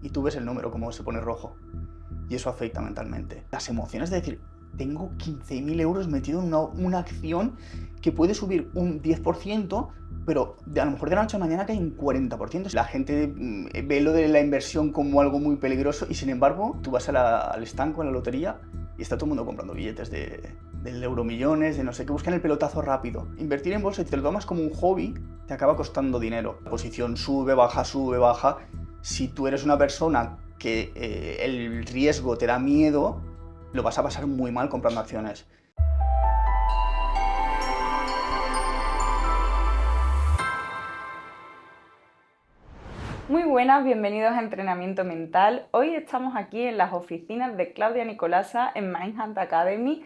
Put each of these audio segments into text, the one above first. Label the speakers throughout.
Speaker 1: y tú ves el número como se pone rojo. Y eso afecta mentalmente. Las emociones de decir, tengo 15.000 euros metido en una acción que puede subir un 10%, pero a lo mejor de la noche a la mañana cae un 40%. La gente ve lo de la inversión como algo muy peligroso y sin embargo tú vas al estanco, a la lotería, y está todo el mundo comprando billetes del Euromillones, de no sé qué, buscan el pelotazo rápido. Invertir en bolsa, y te lo tomas como un hobby, te acaba costando dinero. La posición sube, baja, sube, baja. Si tú eres una persona que el riesgo te da miedo, lo vas a pasar muy mal comprando acciones.
Speaker 2: Muy buenas, bienvenidos a Entrenamiento Mental. Hoy estamos aquí en las oficinas de Claudia Nicolasa en Mindhunt Academy,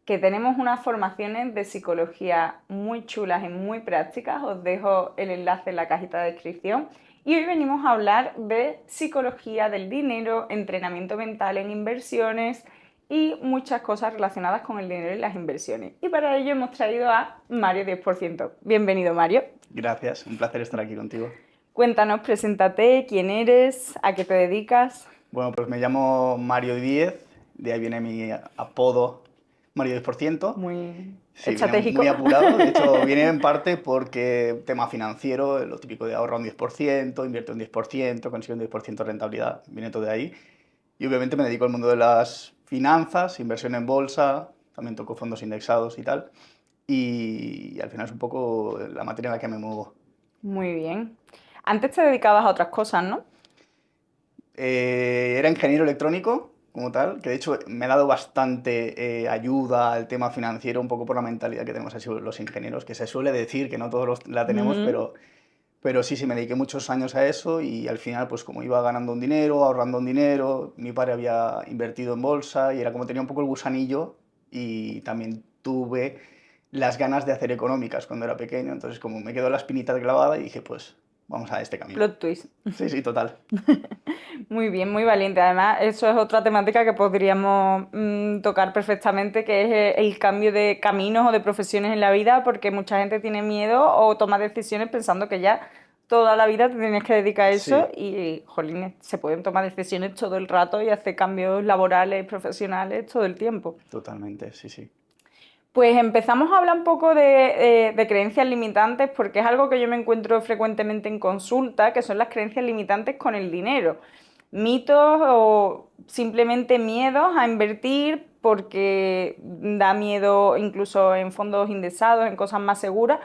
Speaker 2: que tenemos unas formaciones de psicología muy chulas y muy prácticas. Os dejo el enlace en la cajita de descripción. Y hoy venimos a hablar de psicología del dinero, entrenamiento mental en inversiones y muchas cosas relacionadas con el dinero y las inversiones. Y para ello hemos traído a Mario 10%. Bienvenido, Mario.
Speaker 1: Gracias, un placer estar aquí contigo.
Speaker 2: Cuéntanos, preséntate, quién eres, a qué te dedicas.
Speaker 1: Bueno, pues me llamo Mario 10, de ahí viene mi apodo Mario 10%.
Speaker 2: Muy
Speaker 1: Sí, viene
Speaker 2: estratégico.
Speaker 1: muy apurado, de hecho viene en parte porque tema financiero, lo típico de ahorrar un 10%, invierte un 10%, consigue un 10% de rentabilidad, viene todo de ahí. Y obviamente me dedico al mundo de las finanzas, inversión en bolsa, también toco fondos indexados y tal. Y al final es un poco la materia en la que me muevo.
Speaker 2: Muy bien. Antes te dedicabas a otras cosas, ¿no?
Speaker 1: Era ingeniero electrónico, como tal, que de hecho me ha dado bastante ayuda al tema financiero, un poco por la mentalidad que tenemos así los ingenieros, que se suele decir que no todos la tenemos, pero sí, me dediqué muchos años a eso y al final, pues como iba ganando un dinero, ahorrando un dinero, mi padre había invertido en bolsa y era como tenía un poco el gusanillo y también tuve las ganas de hacer económicas cuando era pequeño, entonces como me quedó la espinita clavada y dije, pues vamos a este camino.
Speaker 2: Plot twist.
Speaker 1: Sí, sí, total.
Speaker 2: Muy bien, muy valiente. Además, eso es otra temática que podríamos tocar perfectamente, que es el cambio de caminos o de profesiones en la vida, porque mucha gente tiene miedo o toma decisiones pensando que ya toda la vida te tienes que dedicar a eso
Speaker 1: Sí,
Speaker 2: y, jolín, se pueden tomar decisiones todo el rato y hacer cambios laborales, profesionales todo el tiempo.
Speaker 1: totalmente, sí, sí.
Speaker 2: Pues empezamos a hablar un poco de creencias limitantes, porque es algo que yo me encuentro frecuentemente en consulta, que son las creencias limitantes con el dinero. Mitos o simplemente miedos a invertir porque da miedo incluso en fondos indexados, en cosas más seguras,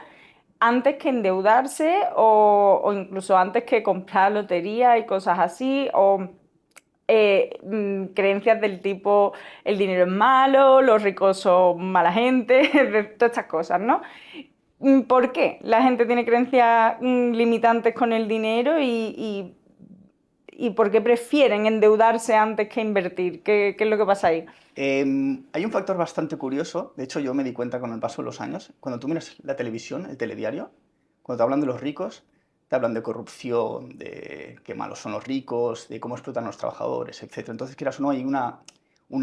Speaker 2: antes que endeudarse o incluso antes que comprar lotería y cosas así, o creencias del tipo el dinero es malo, los ricos son mala gente, de todas estas cosas, ¿no? ¿Por qué la gente tiene creencias limitantes con el dinero y por qué prefieren endeudarse antes que invertir? ¿Qué es lo que pasa ahí?
Speaker 1: Hay un factor bastante curioso, de hecho yo me di cuenta con el paso de los años, cuando tú miras la televisión, el telediario, cuando te hablan de los ricos, te hablan de corrupción, de qué malos son los ricos, de cómo explotan a los trabajadores, etc. Entonces, quieras o no, hay una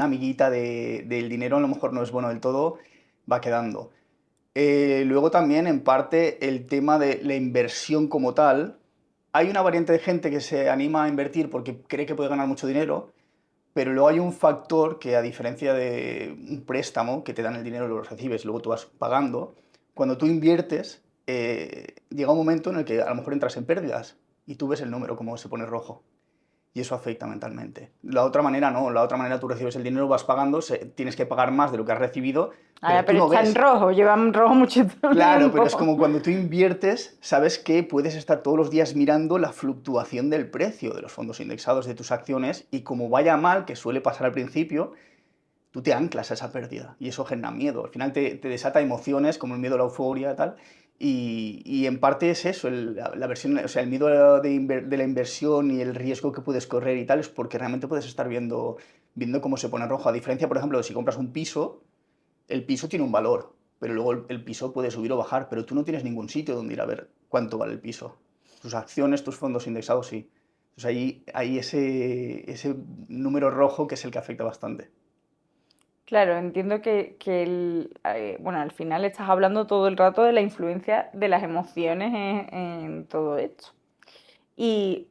Speaker 1: amiguita del dinero, a lo mejor no es bueno del todo, va quedando. Luego también, en parte, el tema de la inversión como tal. Hay una variante de gente que se anima a invertir porque cree que puede ganar mucho dinero, pero luego hay un factor que, a diferencia de un préstamo, que te dan el dinero, lo recibes, luego tú vas pagando, cuando tú inviertes, llega un momento en el que a lo mejor entras en pérdidas y tú ves el número como se pone rojo. Y eso afecta mentalmente. La otra manera no, la otra manera tú recibes el dinero, vas pagando, tienes que pagar más de lo que has recibido,
Speaker 2: Ah,
Speaker 1: pero tú
Speaker 2: pero
Speaker 1: no
Speaker 2: está en
Speaker 1: ves.
Speaker 2: rojo, lleva en rojo mucho
Speaker 1: Claro, pero es
Speaker 2: tiempo.
Speaker 1: como cuando tú inviertes, sabes que puedes estar todos los días mirando la fluctuación del precio de los fondos indexados de tus acciones y como vaya mal, que suele pasar al principio, tú te anclas a esa pérdida y eso genera miedo. Al final te desata emociones como el miedo a la euforia y tal. Y en parte es eso, la versión, o sea, el miedo de la inversión y el riesgo que puedes correr y tal, es porque realmente puedes estar viendo cómo se pone rojo. A diferencia, por ejemplo, de si compras un piso, el piso tiene un valor, pero luego el piso puede subir o bajar, pero tú no tienes ningún sitio donde ir a ver cuánto vale el piso. Tus acciones, tus fondos indexados, sí. Entonces ahí hay ese número rojo que es el que afecta bastante.
Speaker 2: Claro, entiendo bueno, al final estás hablando todo el rato de la influencia de las emociones en todo esto. Y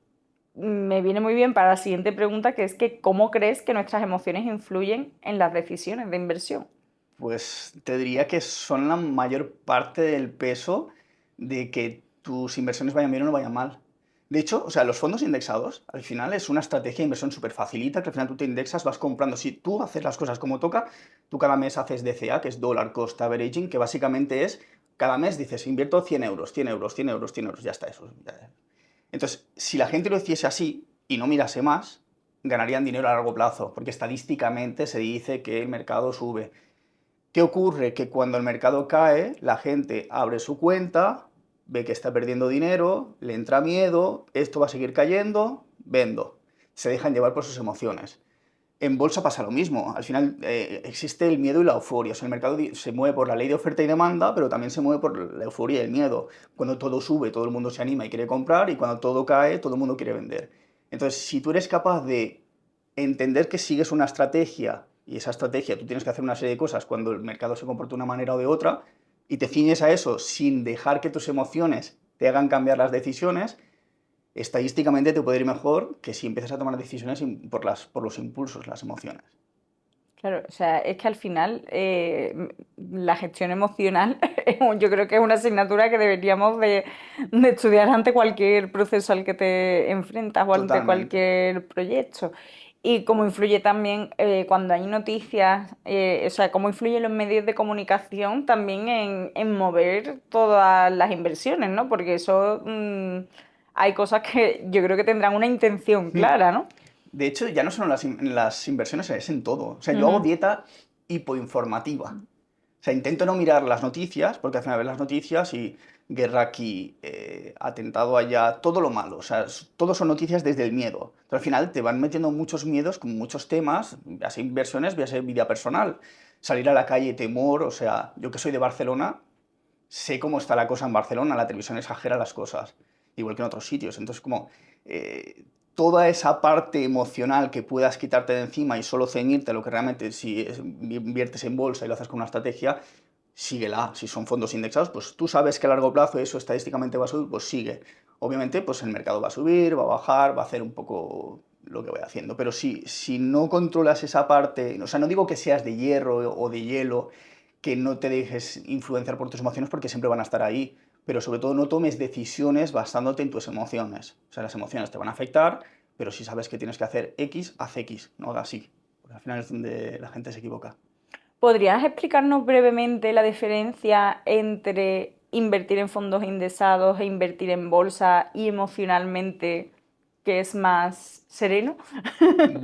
Speaker 2: me viene muy bien para la siguiente pregunta, que es que ¿cómo crees que nuestras emociones influyen en las decisiones de inversión?
Speaker 1: Pues te diría que son la mayor parte del peso de que tus inversiones vayan bien o no vayan mal. De hecho, o sea, los fondos indexados, al final es una estrategia de inversión súper facilita, que al final tú te indexas, vas comprando. Si tú haces las cosas como toca, tú cada mes haces DCA, que es Dollar Cost Averaging, que básicamente es, cada mes dices, invierto 100 euros, 100 euros, 100 euros, 100 euros, ya está eso. Entonces, si la gente lo hiciese así y no mirase más, ganarían dinero a largo plazo, porque estadísticamente se dice que el mercado sube. ¿Qué ocurre? Que cuando el mercado cae, la gente abre su cuenta, ve que está perdiendo dinero, le entra miedo, esto va a seguir cayendo, vendo. Se dejan llevar por sus emociones. En bolsa pasa lo mismo. Al final existe el miedo y la euforia. O sea, el mercado se mueve por la ley de oferta y demanda, pero también se mueve por la euforia y el miedo. Cuando todo sube, todo el mundo se anima y quiere comprar, y cuando todo cae, todo el mundo quiere vender. Entonces, si tú eres capaz de entender que sigues una estrategia y esa estrategia tú tienes que hacer una serie de cosas cuando el mercado se comporta de una manera o de otra y te ciñes a eso sin dejar que tus emociones te hagan cambiar las decisiones, estadísticamente te puede ir mejor que si empiezas a tomar decisiones por los impulsos, las emociones.
Speaker 2: Claro, o sea, es que al final la gestión emocional yo creo que es una asignatura que deberíamos de estudiar ante cualquier proceso al que te enfrentas o ante
Speaker 1: Totalmente.
Speaker 2: cualquier proyecto. Y cómo influye también cuando hay noticias, o sea, cómo influyen los medios de comunicación también en mover todas las inversiones, ¿no? Porque eso hay cosas que yo creo que tendrán una intención clara, ¿no?
Speaker 1: De hecho, ya no solo en las inversiones, es en todo. O sea, yo hago
Speaker 2: Ujú.
Speaker 1: dieta hipoinformativa. O sea, intento no mirar las noticias, porque al final ves las noticias y guerra aquí, atentado allá, todo lo malo. O sea, todo son noticias desde el miedo. Pero al final te van metiendo muchos miedos con muchos temas, ya sea inversiones, ya sea vida personal. Salir a la calle, temor, o sea, yo que soy de Barcelona, sé cómo está la cosa en Barcelona, la televisión exagera las cosas, igual que en otros sitios. Entonces, como eh, toda esa parte emocional que puedas quitarte de encima y solo ceñirte a lo que realmente, si inviertes en bolsa y lo haces con una estrategia, síguela. Si son fondos indexados, pues tú sabes que a largo plazo eso estadísticamente va a subir, pues sigue. Obviamente, pues el mercado va a subir, va a bajar, va a hacer un poco lo que voy haciendo. Pero si no controlas esa parte, o sea, no digo que seas de hierro o de hielo, que no te dejes influenciar por tus emociones porque siempre van a estar ahí, pero sobre todo no tomes decisiones basándote en tus emociones. O sea, las emociones te van a afectar, pero si sabes que tienes que hacer X, haz X, no hagas Y, porque al final es donde la gente se equivoca.
Speaker 2: ¿Podrías explicarnos brevemente la diferencia entre invertir en fondos indexados e invertir en bolsa y emocionalmente qué es más sereno?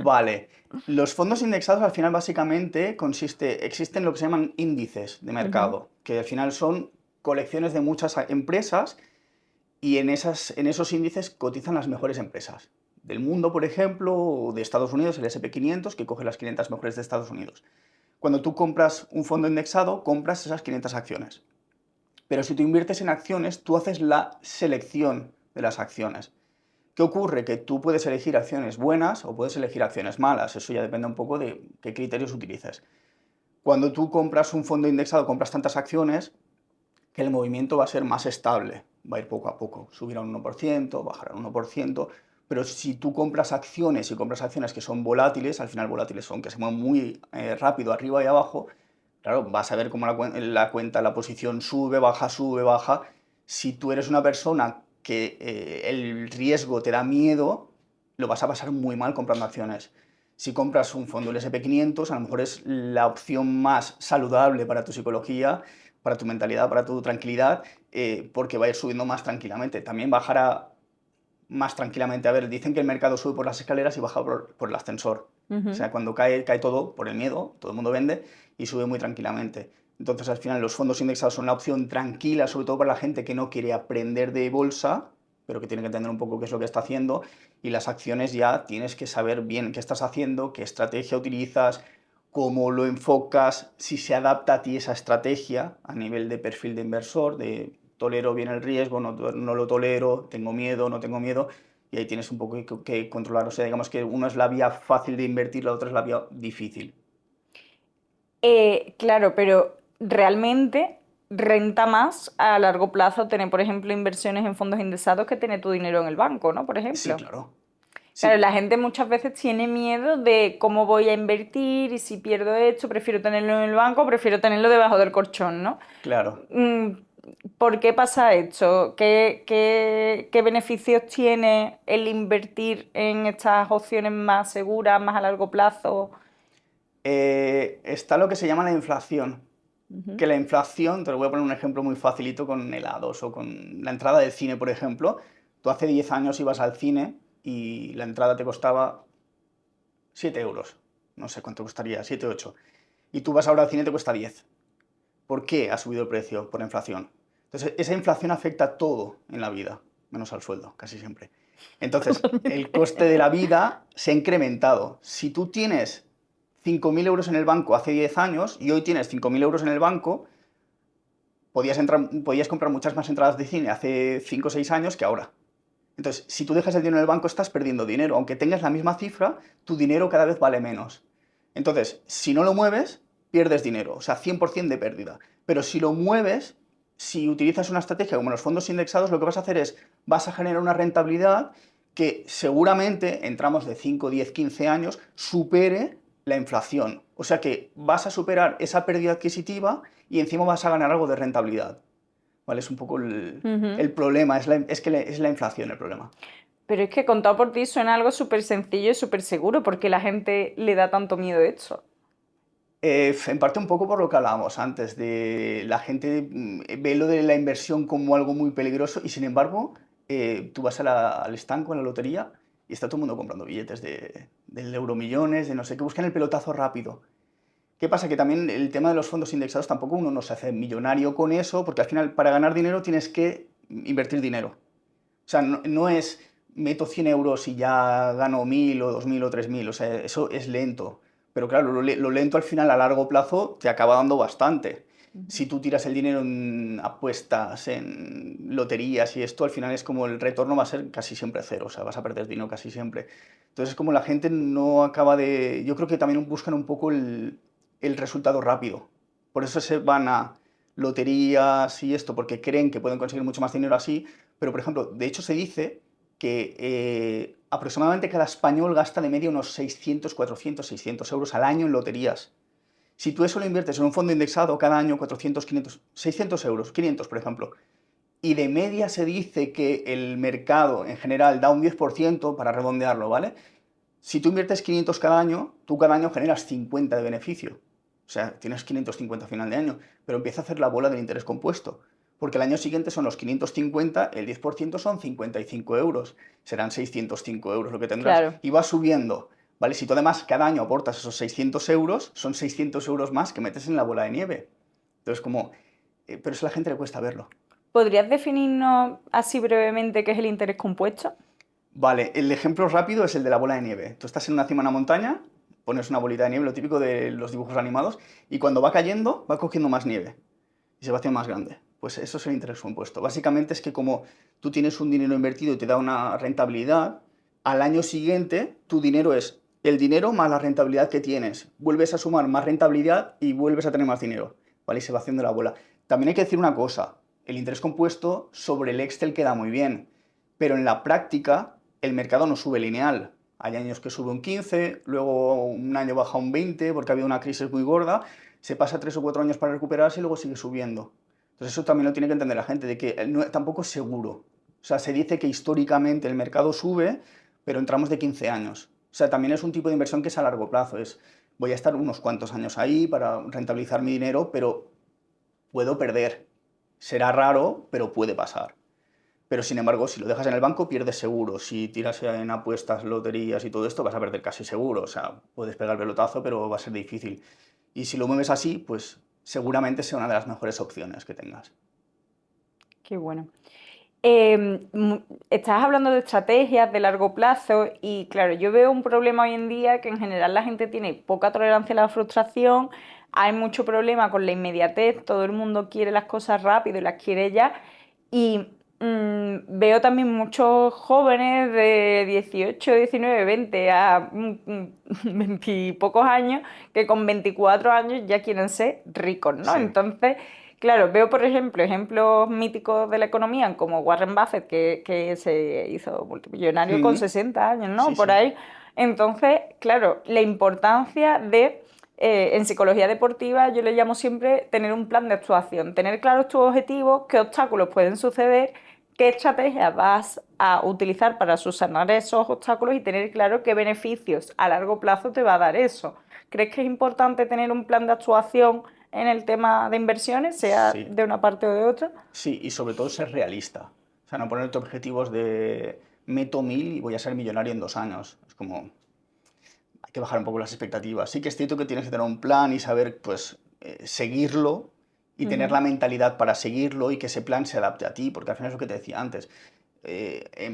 Speaker 1: Vale. Los fondos indexados al final básicamente existen lo que se llaman índices de
Speaker 2: Ujú.
Speaker 1: mercado, que al final son colecciones de muchas empresas y en esos índices cotizan las mejores empresas del mundo, por ejemplo, o de Estados Unidos, el S&P 500, que coge las 500 mejores de Estados Unidos. Cuando tú compras un fondo indexado, compras esas 500 acciones. Pero si tú inviertes en acciones, tú haces la selección de las acciones. ¿Qué ocurre? Que tú puedes elegir acciones buenas o puedes elegir acciones malas. Eso ya depende un poco de qué criterios utilices. Cuando tú compras un fondo indexado, compras tantas acciones que el movimiento va a ser más estable. Va a ir poco a poco. Subirá un 1%, bajará un 1%. Pero si tú compras acciones y compras acciones que son volátiles, al final volátiles son que se mueven muy rápido arriba y abajo, claro, vas a ver cómo la cuenta, la posición sube, baja. Si tú eres una persona que el riesgo te da miedo, lo vas a pasar muy mal comprando acciones. Si compras un fondo del S&P 500, a lo mejor es la opción más saludable para tu psicología, para tu mentalidad, para tu tranquilidad, porque va a ir subiendo más tranquilamente. También bajará más tranquilamente. A ver, dicen que el mercado sube por las escaleras y baja por el ascensor. O
Speaker 2: Ujú.
Speaker 1: sea, cuando cae, cae todo por el miedo, todo el mundo vende y sube muy tranquilamente. Entonces, al final, los fondos indexados son la opción tranquila, sobre todo para la gente que no quiere aprender de bolsa, pero que tiene que entender un poco qué es lo que está haciendo. Y las acciones ya tienes que saber bien qué estás haciendo, qué estrategia utilizas, cómo lo enfocas, si se adapta a ti esa estrategia a nivel de perfil de inversor, de tolero bien el riesgo, no lo tolero, tengo miedo, no tengo miedo, y ahí tienes un poco que controlar. O sea, digamos que uno es la vía fácil de invertir, la otra es la vía difícil.
Speaker 2: Claro, pero realmente renta más a largo plazo tener, por ejemplo, inversiones en fondos indexados que tener tu dinero en el banco, ¿no? Por
Speaker 1: Sí,
Speaker 2: ejemplo.
Speaker 1: claro.
Speaker 2: Claro,
Speaker 1: Sí,
Speaker 2: la gente muchas veces tiene miedo de cómo voy a invertir y si pierdo esto, prefiero tenerlo en el banco, prefiero tenerlo debajo del colchón, ¿no?
Speaker 1: claro.
Speaker 2: Mm, ¿Por qué pasa esto? ¿Qué beneficios tiene el invertir en estas opciones más seguras, más a largo plazo?
Speaker 1: Está lo que se llama la inflación.
Speaker 2: Ujú.
Speaker 1: Que la inflación, te lo voy a poner un ejemplo muy facilito con helados o con la entrada del cine, por ejemplo. Tú hace 10 años ibas al cine y la entrada te costaba 7 euros. No sé cuánto costaría, 7 8. Y tú vas ahora al cine y te cuesta 10. ¿Por qué ha subido el precio? Por la inflación. Entonces, esa inflación afecta a todo en la vida, menos al sueldo, casi siempre. Entonces, el coste de la vida se ha incrementado. Si tú tienes 5.000 euros en el banco hace 10 años y hoy tienes 5.000 euros en el banco, podías comprar muchas más entradas de cine hace 5 o 6 años que ahora. Entonces, si tú dejas el dinero en el banco, estás perdiendo dinero. Aunque tengas la misma cifra, tu dinero cada vez vale menos. Entonces, si no lo mueves, pierdes dinero. O sea, 100% de pérdida. Pero si lo mueves, si utilizas una estrategia como los fondos indexados, lo que vas a hacer es, vas a generar una rentabilidad que seguramente, en tramos de 5, 10, 15 años, supere la inflación. O sea que vas a superar esa pérdida adquisitiva y encima vas a ganar algo de rentabilidad. ¿Vale? Es un poco
Speaker 2: Ujú.
Speaker 1: el problema, es la inflación el problema.
Speaker 2: Pero es que contado por ti suena algo súper sencillo y súper seguro. ¿Por qué la gente le da tanto miedo a esto?
Speaker 1: En parte un poco por lo que hablábamos antes, de la gente ve lo de la inversión como algo muy peligroso y sin embargo tú vas al estanco, a la lotería y está todo el mundo comprando billetes del Euromillones, de no sé qué, buscan el pelotazo rápido. ¿Qué pasa? Que también el tema de los fondos indexados tampoco uno no se hace millonario con eso, porque al final para ganar dinero tienes que invertir dinero. O sea, no es meto 100 euros y ya gano 1.000 o 2.000 o 3.000. O sea, eso es lento. Pero claro, lo lento al final a largo plazo te acaba dando bastante.
Speaker 2: Ujú.
Speaker 1: Si tú tiras el dinero en apuestas, en loterías y esto, al final es como el retorno va a ser casi siempre cero. O sea, vas a perder dinero casi siempre. Entonces es como la gente no acaba de... Yo creo que también buscan un poco el resultado rápido. Por eso se van a loterías y esto, porque creen que pueden conseguir mucho más dinero así, pero, por ejemplo, de hecho se dice que aproximadamente cada español gasta de media unos 600, 400, 600 euros al año en loterías. Si tú eso lo inviertes en un fondo indexado cada año, 400, 500, 600 euros, 500 por ejemplo, y de media se dice que el mercado en general da un 10% para redondearlo, ¿vale? Si tú inviertes 500 cada año, tú cada año generas 50 de beneficio. O sea, tienes 550 a final de año, pero empieza a hacer la bola del interés compuesto. Porque el año siguiente son los 550, el 10% son 55 euros. Serán 605 euros lo que tendrás.
Speaker 2: Claro.
Speaker 1: Y va subiendo. ¿Vale? Si tú además cada año aportas esos 600 euros, son 600 euros más que metes en la bola de nieve. Entonces, como... pero eso a la gente le cuesta verlo.
Speaker 2: ¿Podrías definirnos así brevemente qué es el interés compuesto?
Speaker 1: Vale, el ejemplo rápido es el de la bola de nieve. Tú estás en una cima de una montaña, pones una bolita de nieve, lo típico de los dibujos animados, y cuando va cayendo, va cogiendo más nieve y se va haciendo más grande. Pues eso es el interés compuesto. Básicamente es que como tú tienes un dinero invertido y te da una rentabilidad, al año siguiente tu dinero es el dinero más la rentabilidad que tienes. Vuelves a sumar más rentabilidad y vuelves a tener más dinero. ¿Vale? Y se va haciendo la bola. También hay que decir una cosa, el interés compuesto sobre el Excel queda muy bien, pero en la práctica el mercado no sube lineal. Hay años que sube un 15, luego un año baja un 20 porque ha habido una crisis muy gorda, se pasa 3 o 4 años para recuperarse y luego sigue subiendo. Entonces eso también lo tiene que entender la gente, de que tampoco es seguro. O sea, se dice que históricamente el mercado sube, pero en tramos de 15 años. O sea, también es un tipo de inversión que es a largo plazo. Voy a estar unos cuantos años ahí para rentabilizar mi dinero, pero puedo perder. Será raro, pero puede pasar. Pero sin embargo, si lo dejas en el banco, pierdes seguro. Si tiras en apuestas, loterías y todo esto, vas a perder casi seguro. O sea, puedes pegar el pelotazo, pero va a ser difícil. Y si lo mueves así, pues seguramente sea una de las mejores opciones que tengas.
Speaker 2: Qué bueno. Estás hablando de estrategias de largo plazo y claro, yo veo un problema hoy en día que en general la gente tiene poca tolerancia a la frustración, hay mucho problema con la inmediatez, todo el mundo quiere las cosas rápido y las quiere ya y veo también muchos jóvenes de 18, 19, 20 a 20 y pocos años que con 24 años ya quieren ser ricos, ¿no?
Speaker 1: Sí.
Speaker 2: Entonces... Claro, veo, por ejemplo, ejemplos míticos de la economía como Warren Buffett, que se hizo multimillonario con
Speaker 1: Mm,
Speaker 2: 60 años, ¿no?
Speaker 1: sí,
Speaker 2: Por
Speaker 1: sí.
Speaker 2: ahí. Entonces, claro, la importancia de, en psicología deportiva, yo le llamo siempre tener un plan de actuación, tener claros tus objetivos, qué obstáculos pueden suceder, qué estrategias vas a utilizar para subsanar esos obstáculos y tener claro qué beneficios a largo plazo te va a dar eso. ¿Crees que es importante tener un plan de actuación en el tema de inversiones, sea
Speaker 1: Sí,
Speaker 2: de una parte o de otra?
Speaker 1: sí, y sobre todo ser realista. O sea, no ponerte objetivos de meto 1000 y voy a ser millonario en 2 años. Es como, hay que bajar un poco las expectativas. Sí que es cierto que tienes que tener un plan y saber, pues, seguirlo y tener
Speaker 2: Ujú,
Speaker 1: la mentalidad para seguirlo y que ese plan se adapte a ti, porque al final es lo que te decía antes.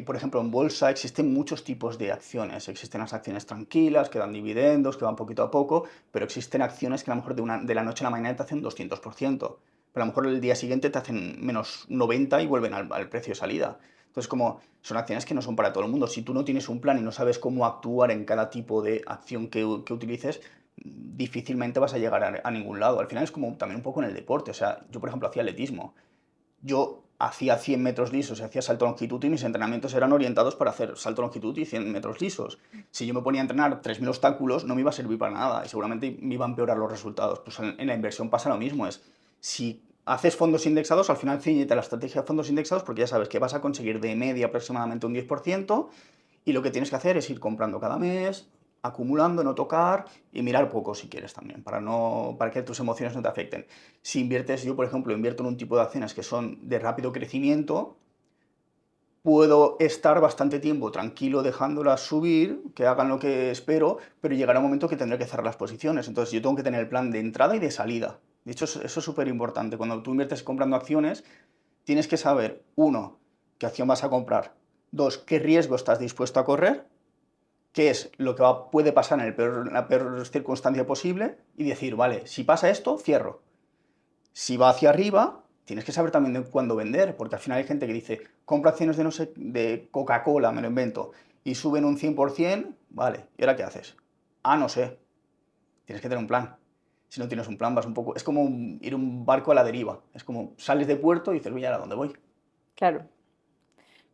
Speaker 1: Por ejemplo, en bolsa existen muchos tipos de acciones. Existen las acciones tranquilas, que dan dividendos, que van poquito a poco, pero existen acciones que a lo mejor de la noche a la mañana te hacen 200%, pero a lo mejor el día siguiente te hacen menos 90 y vuelven al precio de salida. Entonces, como son acciones que no son para todo el mundo. Si tú no tienes un plan y no sabes cómo actuar en cada tipo de acción que utilices, difícilmente vas a llegar a ningún lado. Al final es como también un poco en el deporte. O sea, yo, por ejemplo, hacía atletismo. Yo hacía 100 metros lisos y hacía salto a longitud y mis entrenamientos eran orientados para hacer salto a longitud y 100 metros lisos. Si yo me ponía a entrenar 3000 obstáculos, no me iba a servir para nada y seguramente me iba a empeorar los resultados. Pues en la inversión pasa lo mismo. Si haces fondos indexados, al final ciñete a la estrategia de fondos indexados porque ya sabes que vas a conseguir de media aproximadamente un 10% y lo que tienes que hacer es ir comprando cada mes, acumulando, no tocar y mirar poco si quieres también, para que tus emociones no te afecten. Si inviertes, yo por ejemplo invierto en un tipo de acciones que son de rápido crecimiento, puedo estar bastante tiempo tranquilo dejándolas subir, que hagan lo que espero, pero llegará un momento que tendré que cerrar las posiciones. Entonces yo tengo que tener el plan de entrada y de salida. De hecho, eso es súper importante. Cuando tú inviertes comprando acciones, tienes que saber, uno, qué acción vas a comprar, dos, qué riesgo estás dispuesto a correr, qué es lo que puede pasar en la peor circunstancia posible y decir, vale, si pasa esto, cierro. Si va hacia arriba, tienes que saber también de cuándo vender, porque al final hay gente que dice, compra acciones de, no sé, de Coca-Cola, me lo invento, y suben un 100%, vale, ¿y ahora qué haces? Ah, no sé, tienes que tener un plan. Si no tienes un plan, vas un poco... Es como ir un barco a la deriva. Es como sales de puerto y dices, voy, ¿a dónde voy?
Speaker 2: claro,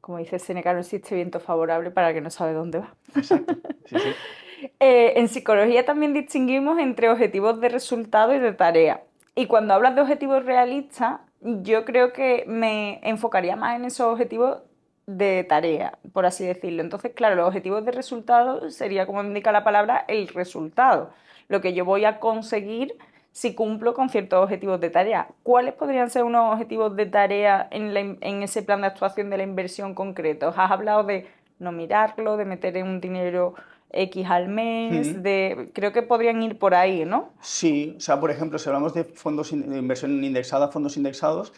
Speaker 2: como dice Seneca, no existe viento favorable para el que no sabe dónde va.
Speaker 1: Exacto, sí, sí.
Speaker 2: En psicología también distinguimos entre objetivos de resultado y de tarea. Y cuando hablas de objetivos realistas, yo creo que me enfocaría más en esos objetivos de tarea, por así decirlo. Entonces, claro, los objetivos de resultado sería, como indica la palabra, el resultado. Lo que yo voy a conseguir si cumplo con ciertos objetivos de tarea. ¿Cuáles podrían ser unos objetivos de tarea en ese plan de actuación de la inversión concreto? Has hablado de no mirarlo, de meter en un dinero X al mes,
Speaker 1: Mm.
Speaker 2: creo que podrían ir por ahí, ¿no?
Speaker 1: Sí, o sea, por ejemplo, si hablamos de fondos de inversión indexada, fondos indexados,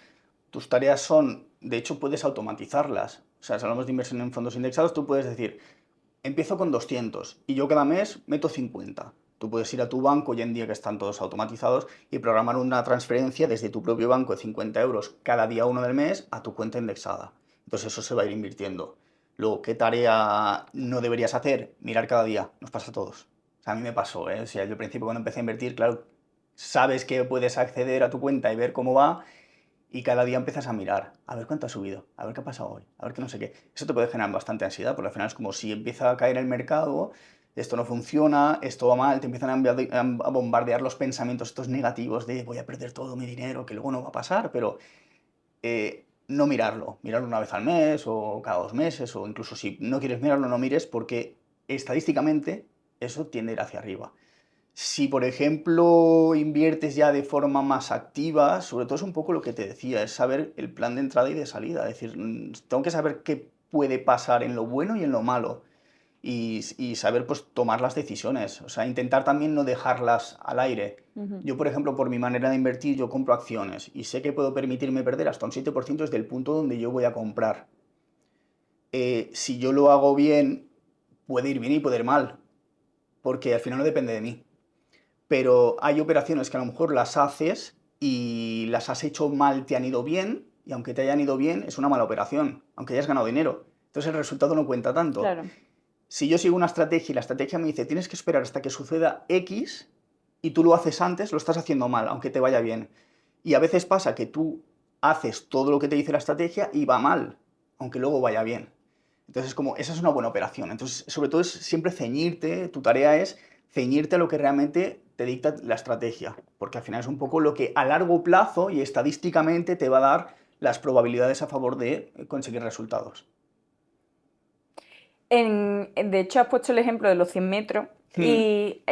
Speaker 1: tus tareas son, de hecho, puedes automatizarlas. O sea, si hablamos de inversión en fondos indexados, tú puedes decir, empiezo con 200 y yo cada mes meto 50. Tú puedes ir a tu banco, hoy en día que están todos automatizados, y programar una transferencia desde tu propio banco de 50 euros cada día uno del mes a tu cuenta indexada. Entonces eso se va a ir invirtiendo. Luego, ¿qué tarea no deberías hacer? Mirar cada día. Nos pasa a todos. O sea, a mí me pasó, ¿eh? O sea, yo al principio cuando empecé a invertir, claro, sabes que puedes acceder a tu cuenta y ver cómo va, y cada día empiezas a mirar, a ver cuánto ha subido, a ver qué ha pasado hoy, a ver qué no sé qué. Eso te puede generar bastante ansiedad, porque al final es como si empieza a caer el mercado, esto no funciona, esto va mal, te empiezan a bombardear los pensamientos estos negativos de voy a perder todo mi dinero, que luego no va a pasar, pero no mirarlo una vez al mes o cada 2 meses, o incluso si no quieres mirarlo, no mires, porque estadísticamente eso tiende a ir hacia arriba. Si, por ejemplo, inviertes ya de forma más activa, sobre todo es un poco lo que te decía, es saber el plan de entrada y de salida. Es decir, tengo que saber qué puede pasar en lo bueno y en lo malo. Y saber, pues, tomar las decisiones. O sea, intentar también no dejarlas al aire.
Speaker 2: Ujú.
Speaker 1: Yo, por ejemplo, por mi manera de invertir, yo compro acciones y sé que puedo permitirme perder hasta un 7% desde el punto donde yo voy a comprar. Si yo lo hago bien, puede ir bien y puede ir mal, porque al final no depende de mí, pero hay operaciones que a lo mejor las haces y las has hecho mal, te han ido bien, y aunque te hayan ido bien, es una mala operación, aunque hayas ganado dinero. Entonces el resultado no cuenta tanto.
Speaker 2: Claro,
Speaker 1: Si yo sigo una estrategia y la estrategia me dice tienes que esperar hasta que suceda X y tú lo haces antes, lo estás haciendo mal, aunque te vaya bien. Y a veces pasa que tú haces todo lo que te dice la estrategia y va mal, aunque luego vaya bien. Entonces, como esa es una buena operación. Entonces, sobre todo es siempre ceñirte, tu tarea es ceñirte a lo que realmente te dicta la estrategia, porque al final es un poco lo que a largo plazo y estadísticamente te va a dar las probabilidades a favor de conseguir resultados.
Speaker 2: De hecho, has puesto el ejemplo de los 100 metros
Speaker 1: Hmm,
Speaker 2: y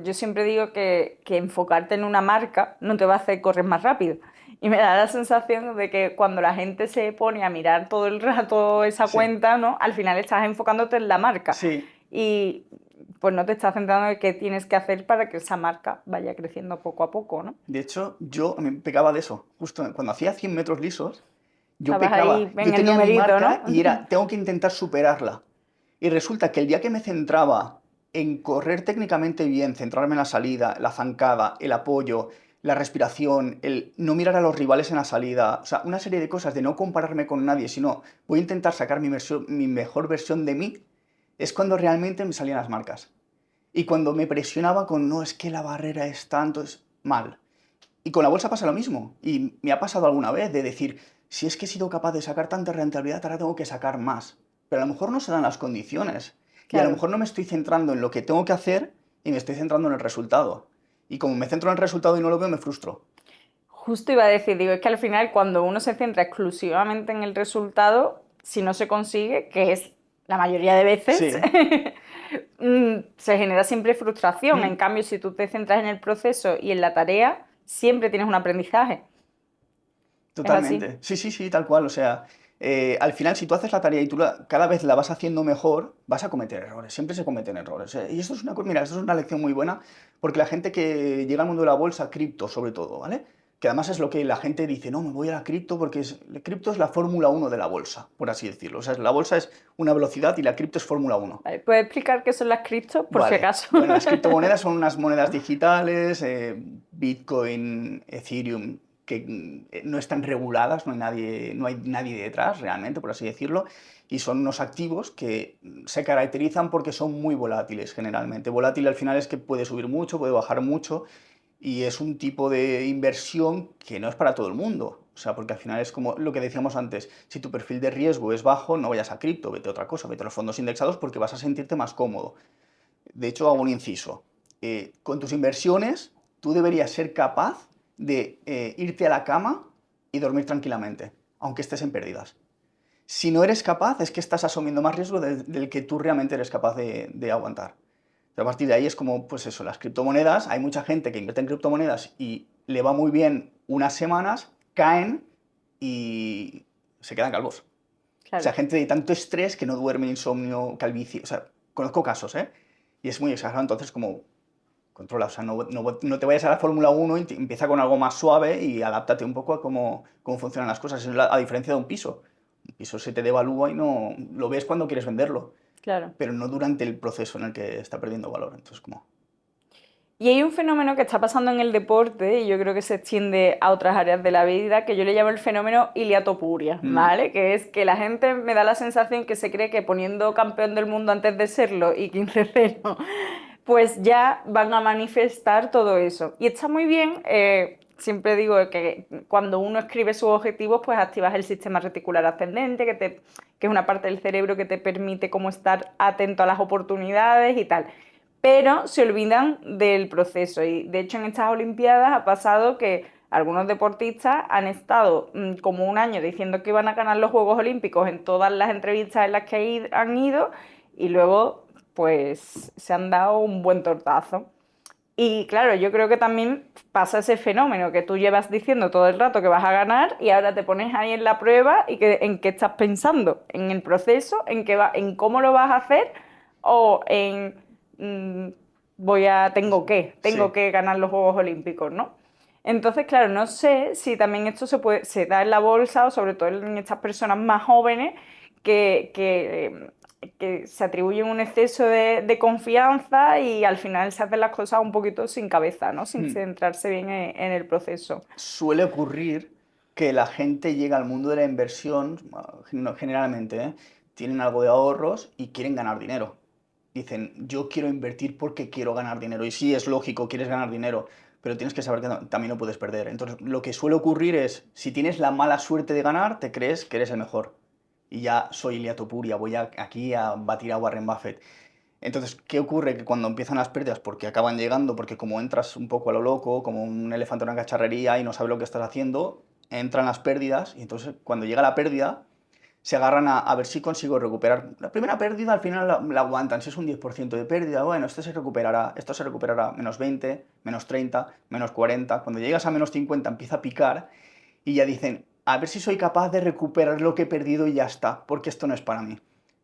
Speaker 2: yo siempre digo que enfocarte en una marca no te va a hacer correr más rápido. Y me da la sensación de que cuando la gente se pone a mirar todo el rato esa
Speaker 1: sí,
Speaker 2: cuenta, ¿no? Al final estás enfocándote en la marca
Speaker 1: sí.
Speaker 2: y pues no te estás centrando en qué tienes que hacer para que esa marca vaya creciendo poco a poco, ¿no?
Speaker 1: De hecho, yo me pecaba de eso. Justo cuando hacía 100 metros lisos, yo
Speaker 2: Estabas
Speaker 1: pecaba.
Speaker 2: ahí
Speaker 1: Yo
Speaker 2: en el
Speaker 1: tenía mi
Speaker 2: numerito, ¿no?
Speaker 1: marca y era, tengo que intentar superarla. Y resulta que el día que me centraba en correr técnicamente bien, centrarme en la salida, la zancada, el apoyo, la respiración, el no mirar a los rivales en la salida, o sea, una serie de cosas de no compararme con nadie, sino voy a intentar sacar mi mejor versión de mí, es cuando realmente me salían las marcas. Y cuando me presionaba con, no, es que la barrera es tanto, es mal. Y con la bolsa pasa lo mismo. Y me ha pasado alguna vez de decir, si es que he sido capaz de sacar tanta rentabilidad, ahora tengo que sacar más. Pero a lo mejor no se dan las condiciones. Y a lo
Speaker 2: Claro.
Speaker 1: mejor no me estoy centrando en lo que tengo que hacer y me estoy centrando en el resultado. Y como me centro en el resultado y no lo veo, me frustro.
Speaker 2: Justo iba a decir, digo, es que al final cuando uno se centra exclusivamente en el resultado, si no se consigue, que es la mayoría de veces,
Speaker 1: Sí,
Speaker 2: se genera siempre frustración. En
Speaker 1: mm,
Speaker 2: cambio, si tú te centras en el proceso y en la tarea, siempre tienes un aprendizaje. Es así.
Speaker 1: totalmente. Sí, sí, sí, tal cual. O sea, al final, si tú haces la tarea y cada vez la vas haciendo mejor, vas a cometer errores. Siempre se cometen errores. Y esto es mira, esto es una lección muy buena porque la gente que llega al mundo de la bolsa, cripto sobre todo, ¿vale? Que además es lo que la gente dice, no, me voy a la cripto porque la cripto es la Fórmula 1 de la bolsa, por así decirlo. O sea, la bolsa es una velocidad y la cripto es Fórmula 1.
Speaker 2: Vale, ¿puedes explicar qué son las criptos, por si
Speaker 1: Vale.
Speaker 2: acaso?
Speaker 1: Bueno, las criptomonedas son unas monedas digitales, Bitcoin, Ethereum, que no están reguladas, no hay nadie detrás realmente, por así decirlo, y son unos activos que se caracterizan porque son muy volátiles generalmente. Volátil al final es que puede subir mucho, puede bajar mucho, y es un tipo de inversión que no es para todo el mundo. O sea, porque al final es como lo que decíamos antes, si tu perfil de riesgo es bajo, no vayas a cripto, vete a otra cosa, vete a los fondos indexados porque vas a sentirte más cómodo. De hecho, hago un inciso. Con tus inversiones, tú deberías ser capaz de irte a la cama y dormir tranquilamente, aunque estés en pérdidas. Si no eres capaz, es que estás asumiendo más riesgo del que tú realmente eres capaz de aguantar. Pero a partir de ahí es como, pues eso, las criptomonedas. Hay mucha gente que invierte en criptomonedas y le va muy bien unas semanas, caen y se quedan calvos. O sea,
Speaker 2: Claro.
Speaker 1: gente de tanto estrés que no duerme, insomnio, calvicie. O sea, conozco casos, ¿eh? Y es muy exagerado. Entonces, como, controla. O sea, no te vayas a la Fórmula 1 y empieza con algo más suave y adáptate un poco a cómo funcionan las cosas. A diferencia de un piso. Un piso se te devalúa y no lo ves cuando quieres venderlo,
Speaker 2: Claro.
Speaker 1: pero no durante el proceso en el que está perdiendo valor. Entonces, como...
Speaker 2: Y hay un fenómeno que está pasando en el deporte, y yo creo que se extiende a otras áreas de la vida, que yo le llamo el fenómeno iliatopuria,
Speaker 1: Mm,
Speaker 2: ¿vale? Que es que la gente me da la sensación que se cree que poniendo campeón del mundo antes de serlo y 15-0, pues ya van a manifestar todo eso. Y está muy bien, siempre digo que cuando uno escribe sus objetivos, pues activas el sistema reticular ascendente, que es una parte del cerebro que te permite como estar atento a las oportunidades y tal, pero se olvidan del proceso. Y de hecho en estas Olimpiadas ha pasado que algunos deportistas han estado como un año diciendo que iban a ganar los Juegos Olímpicos en todas las entrevistas en las que han ido y luego pues se han dado un buen tortazo. Y claro, yo creo que también pasa ese fenómeno que tú llevas diciendo todo el rato que vas a ganar y ahora te pones ahí en la prueba y en qué estás pensando, en el proceso, en cómo lo vas a hacer o en mm, tengo
Speaker 1: sí.
Speaker 2: que ganar los Juegos Olímpicos, ¿no? Entonces, claro, no sé si también esto se da en la bolsa o sobre todo en estas personas más jóvenes que se atribuyen un exceso de confianza y al final se hacen las cosas un poquito sin cabeza, ¿no? Sin
Speaker 1: Mm.
Speaker 2: centrarse bien en el proceso.
Speaker 1: Suele ocurrir que la gente llega al mundo de la inversión, generalmente, ¿eh? Tienen algo de ahorros y quieren ganar dinero. Dicen, yo quiero invertir porque quiero ganar dinero. Y sí, es lógico, quieres ganar dinero, pero tienes que saber que también lo puedes perder. Entonces, lo que suele ocurrir es, si tienes la mala suerte de ganar, te crees que eres el mejor. Y ya soy Ilia Topuria, voy aquí a batir a Warren Buffett. Entonces, ¿qué ocurre? Que cuando empiezan las pérdidas, porque acaban llegando, porque como entras un poco a lo loco, como un elefante en una cacharrería y no sabes lo que estás haciendo, entran las pérdidas y entonces cuando llega la pérdida, se agarran a ver si consigo recuperar. La primera pérdida al final la aguantan, si es un 10% de pérdida, bueno, esto se recuperará menos 20, menos 30, menos 40. Cuando llegas a menos 50 empieza a picar y ya dicen, a ver si soy capaz de recuperar lo que he perdido y ya está, porque esto no es para mí.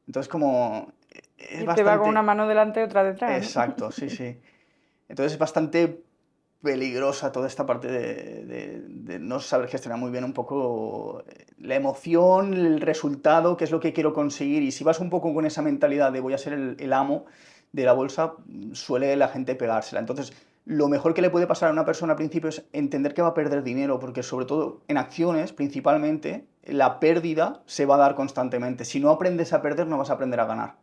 Speaker 1: Entonces como es
Speaker 2: Y te va con una
Speaker 1: bastante...
Speaker 2: mano delante y otra detrás, ¿no?
Speaker 1: Exacto, sí, sí. Entonces es bastante peligrosa toda esta parte de no saber gestionar muy bien un poco la emoción, el resultado, qué es lo que quiero conseguir. Y si vas un poco con esa mentalidad de voy a ser el amo de la bolsa, suele la gente pegársela. Entonces, lo mejor que le puede pasar a una persona al principio es entender que va a perder dinero, porque sobre todo en acciones, principalmente, la pérdida se va a dar constantemente. Si no aprendes a perder, no vas a aprender a ganar.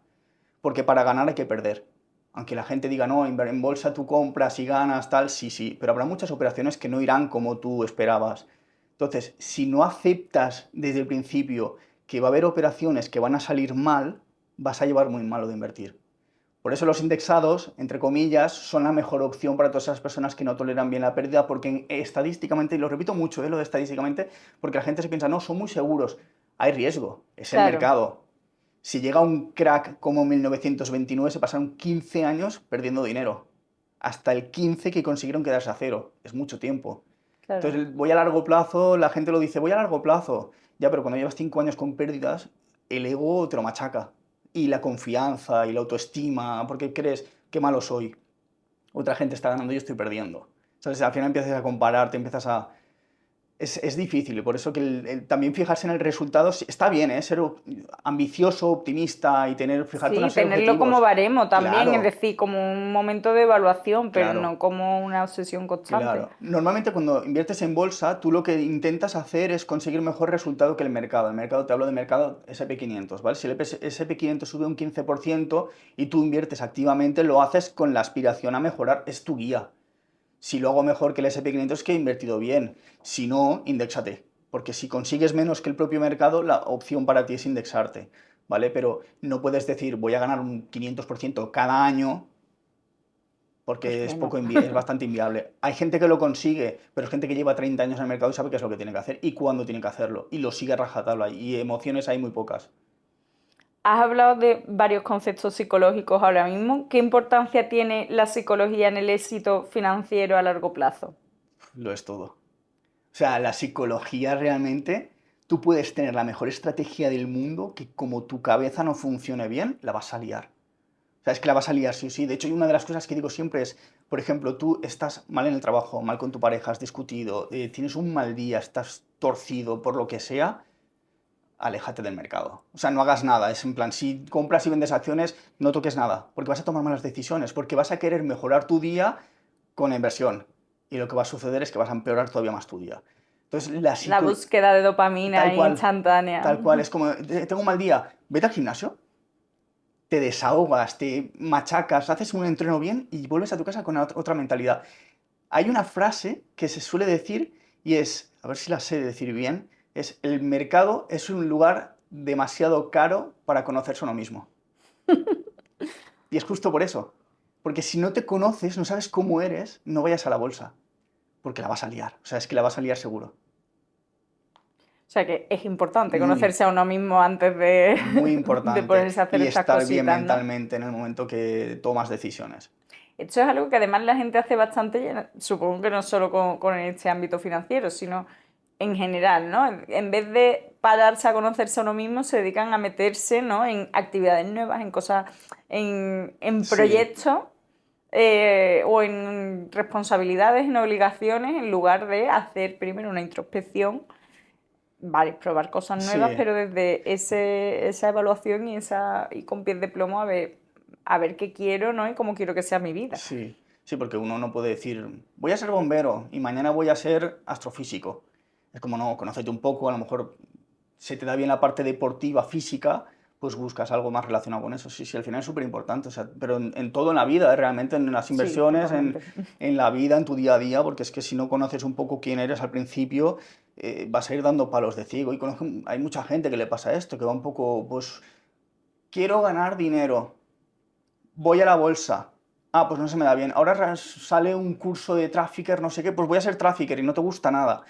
Speaker 1: Porque para ganar hay que perder. Aunque la gente diga, no, en bolsa tú compras y ganas, tal, sí, sí, pero habrá muchas operaciones que no irán como tú esperabas. Entonces, si no aceptas desde el principio que va a haber operaciones que van a salir mal, vas a llevar muy malo de invertir. Por eso los indexados, entre comillas, son la mejor opción para todas esas personas que no toleran bien la pérdida, porque estadísticamente, y lo repito mucho, lo de estadísticamente, porque la gente se piensa, no, son muy seguros, hay riesgo, es el
Speaker 2: Claro,
Speaker 1: mercado. Si llega un crack como 1929, se pasaron 15 años perdiendo dinero. Hasta el 15 que consiguieron quedarse a cero. Es mucho tiempo.
Speaker 2: claro.
Speaker 1: Entonces, voy a largo plazo, la gente lo dice, voy a largo plazo. Ya, pero cuando llevas 5 años con pérdidas, el ego te lo machaca. Y la confianza y la autoestima, porque crees, qué malo soy. Otra gente está ganando y yo estoy perdiendo. Entonces, al final empiezas a compararte, empiezas a, es difícil, y por eso que también fijarse en el resultado está bien, ¿eh? Ser ambicioso, optimista y fijarte una
Speaker 2: Sí,
Speaker 1: serie de
Speaker 2: tenerlo como
Speaker 1: objetivos.
Speaker 2: baremo también, es
Speaker 1: Claro,
Speaker 2: decir, como un momento de evaluación, pero
Speaker 1: claro,
Speaker 2: no como una obsesión constante.
Speaker 1: claro. Normalmente cuando inviertes en bolsa, tú lo que intentas hacer es conseguir mejor resultado que el mercado. El mercado, te hablo de mercado S&P 500, ¿vale? Si el S&P 500 sube un 15% y tú inviertes activamente, lo haces con la aspiración a mejorar, es tu guía. Si lo hago mejor que el S&P 500 es que he invertido bien. Si no, indexate. Porque si consigues menos que el propio mercado, la opción para ti es indexarte, ¿vale? Pero no puedes decir voy a ganar un 500% cada año porque
Speaker 2: Porque
Speaker 1: es,
Speaker 2: no.
Speaker 1: es bastante inviable. Hay gente que lo consigue, pero es gente que lleva 30 años en el mercado y sabe qué es lo que tiene que hacer y cuándo tiene que hacerlo. Y lo sigue a rajatabla. Y emociones hay muy pocas.
Speaker 2: Has hablado de varios conceptos psicológicos ahora mismo. ¿Qué importancia tiene la psicología en el éxito financiero a largo plazo?
Speaker 1: Lo es todo. O sea, la psicología realmente, tú puedes tener la mejor estrategia del mundo que como tu cabeza no funcione bien, la vas a liar. O sea, es que la vas a liar sí o sí. De hecho, una de las cosas que digo siempre es, por ejemplo, tú estás mal en el trabajo, mal con tu pareja, has discutido, tienes un mal día, estás torcido por lo que sea, aléjate del mercado. O sea, no hagas nada. Es en plan, si compras y vendes acciones, no toques nada, porque vas a tomar malas decisiones, porque vas a querer mejorar tu día con la inversión. Y lo que va a suceder es que vas a empeorar todavía más tu día. Entonces,
Speaker 2: La búsqueda de dopamina
Speaker 1: tal
Speaker 2: ahí
Speaker 1: cual,
Speaker 2: instantánea.
Speaker 1: tal cual, es como, tengo un mal día, vete al gimnasio, te desahogas, te machacas, haces un entreno bien y vuelves a tu casa con otra mentalidad. Hay una frase que se suele decir y es, a ver si la sé decir bien, es el mercado es un lugar demasiado caro para conocerse uno mismo. Y es justo por eso. Porque si no te conoces, no sabes cómo eres, no vayas a la bolsa. Porque la vas a liar. O sea, es que la vas a liar seguro.
Speaker 2: O sea que es importante
Speaker 1: Muy,
Speaker 2: conocerse a uno mismo antes
Speaker 1: muy
Speaker 2: de
Speaker 1: importante.
Speaker 2: ponerse a hacer
Speaker 1: Y
Speaker 2: estas
Speaker 1: estar bien
Speaker 2: cositas, ¿no?
Speaker 1: mentalmente en el momento que tomas decisiones.
Speaker 2: Esto es algo que además la gente hace bastante, supongo que no solo con este ámbito financiero, sino en general, ¿no? En vez de pararse a conocerse a uno mismo, se dedican a meterse, ¿no? En actividades nuevas, en cosas, en
Speaker 1: Sí,
Speaker 2: proyectos o en responsabilidades, en obligaciones, en lugar de hacer primero una introspección, vale, probar cosas nuevas,
Speaker 1: sí,
Speaker 2: pero desde esa evaluación y con pies de plomo a ver qué quiero, ¿no? Y cómo quiero que sea mi vida.
Speaker 1: sí. Sí, porque uno no puede decir, voy a ser bombero y mañana voy a ser astrofísico. Es como, no, conócete un poco, a lo mejor se te da bien la parte deportiva, física, pues buscas algo más relacionado con eso. Sí, sí, al final es súper importante, o sea, pero en todo en la vida, realmente en las
Speaker 2: Sí,
Speaker 1: inversiones,
Speaker 2: totalmente.
Speaker 1: en la vida, en tu día a día, porque es que si no conoces un poco quién eres al principio, vas a ir dando palos de ciego. Y hay mucha gente que le pasa esto, que va un poco, pues, quiero ganar dinero, voy a la bolsa. Ah, pues no se me da bien. Ahora sale un curso de trafficker, no sé qué, pues voy a ser trafficker y no te gusta nada.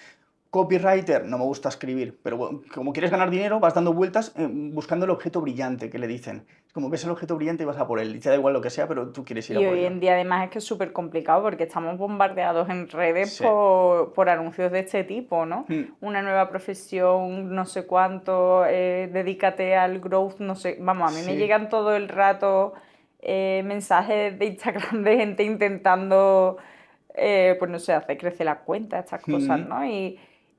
Speaker 1: Copywriter, no me gusta escribir, pero bueno, como quieres ganar dinero, vas dando vueltas buscando el objeto brillante que le dicen. Es como ves el objeto brillante y vas a por él. Y te da igual lo que sea, pero tú quieres ir a
Speaker 2: Y
Speaker 1: por
Speaker 2: hoy
Speaker 1: ello.
Speaker 2: en día además es que es súper complicado porque estamos bombardeados en redes
Speaker 1: Sí.
Speaker 2: por anuncios de este tipo, ¿no?
Speaker 1: Mm,
Speaker 2: Una nueva profesión, no sé cuánto, dedícate al growth, no sé, vamos, a mí me
Speaker 1: sí.
Speaker 2: llegan todo el rato mensajes de Instagram de gente intentando, pues no sé, hacer crecer la cuenta, estas cosas,
Speaker 1: Mm,
Speaker 2: ¿no?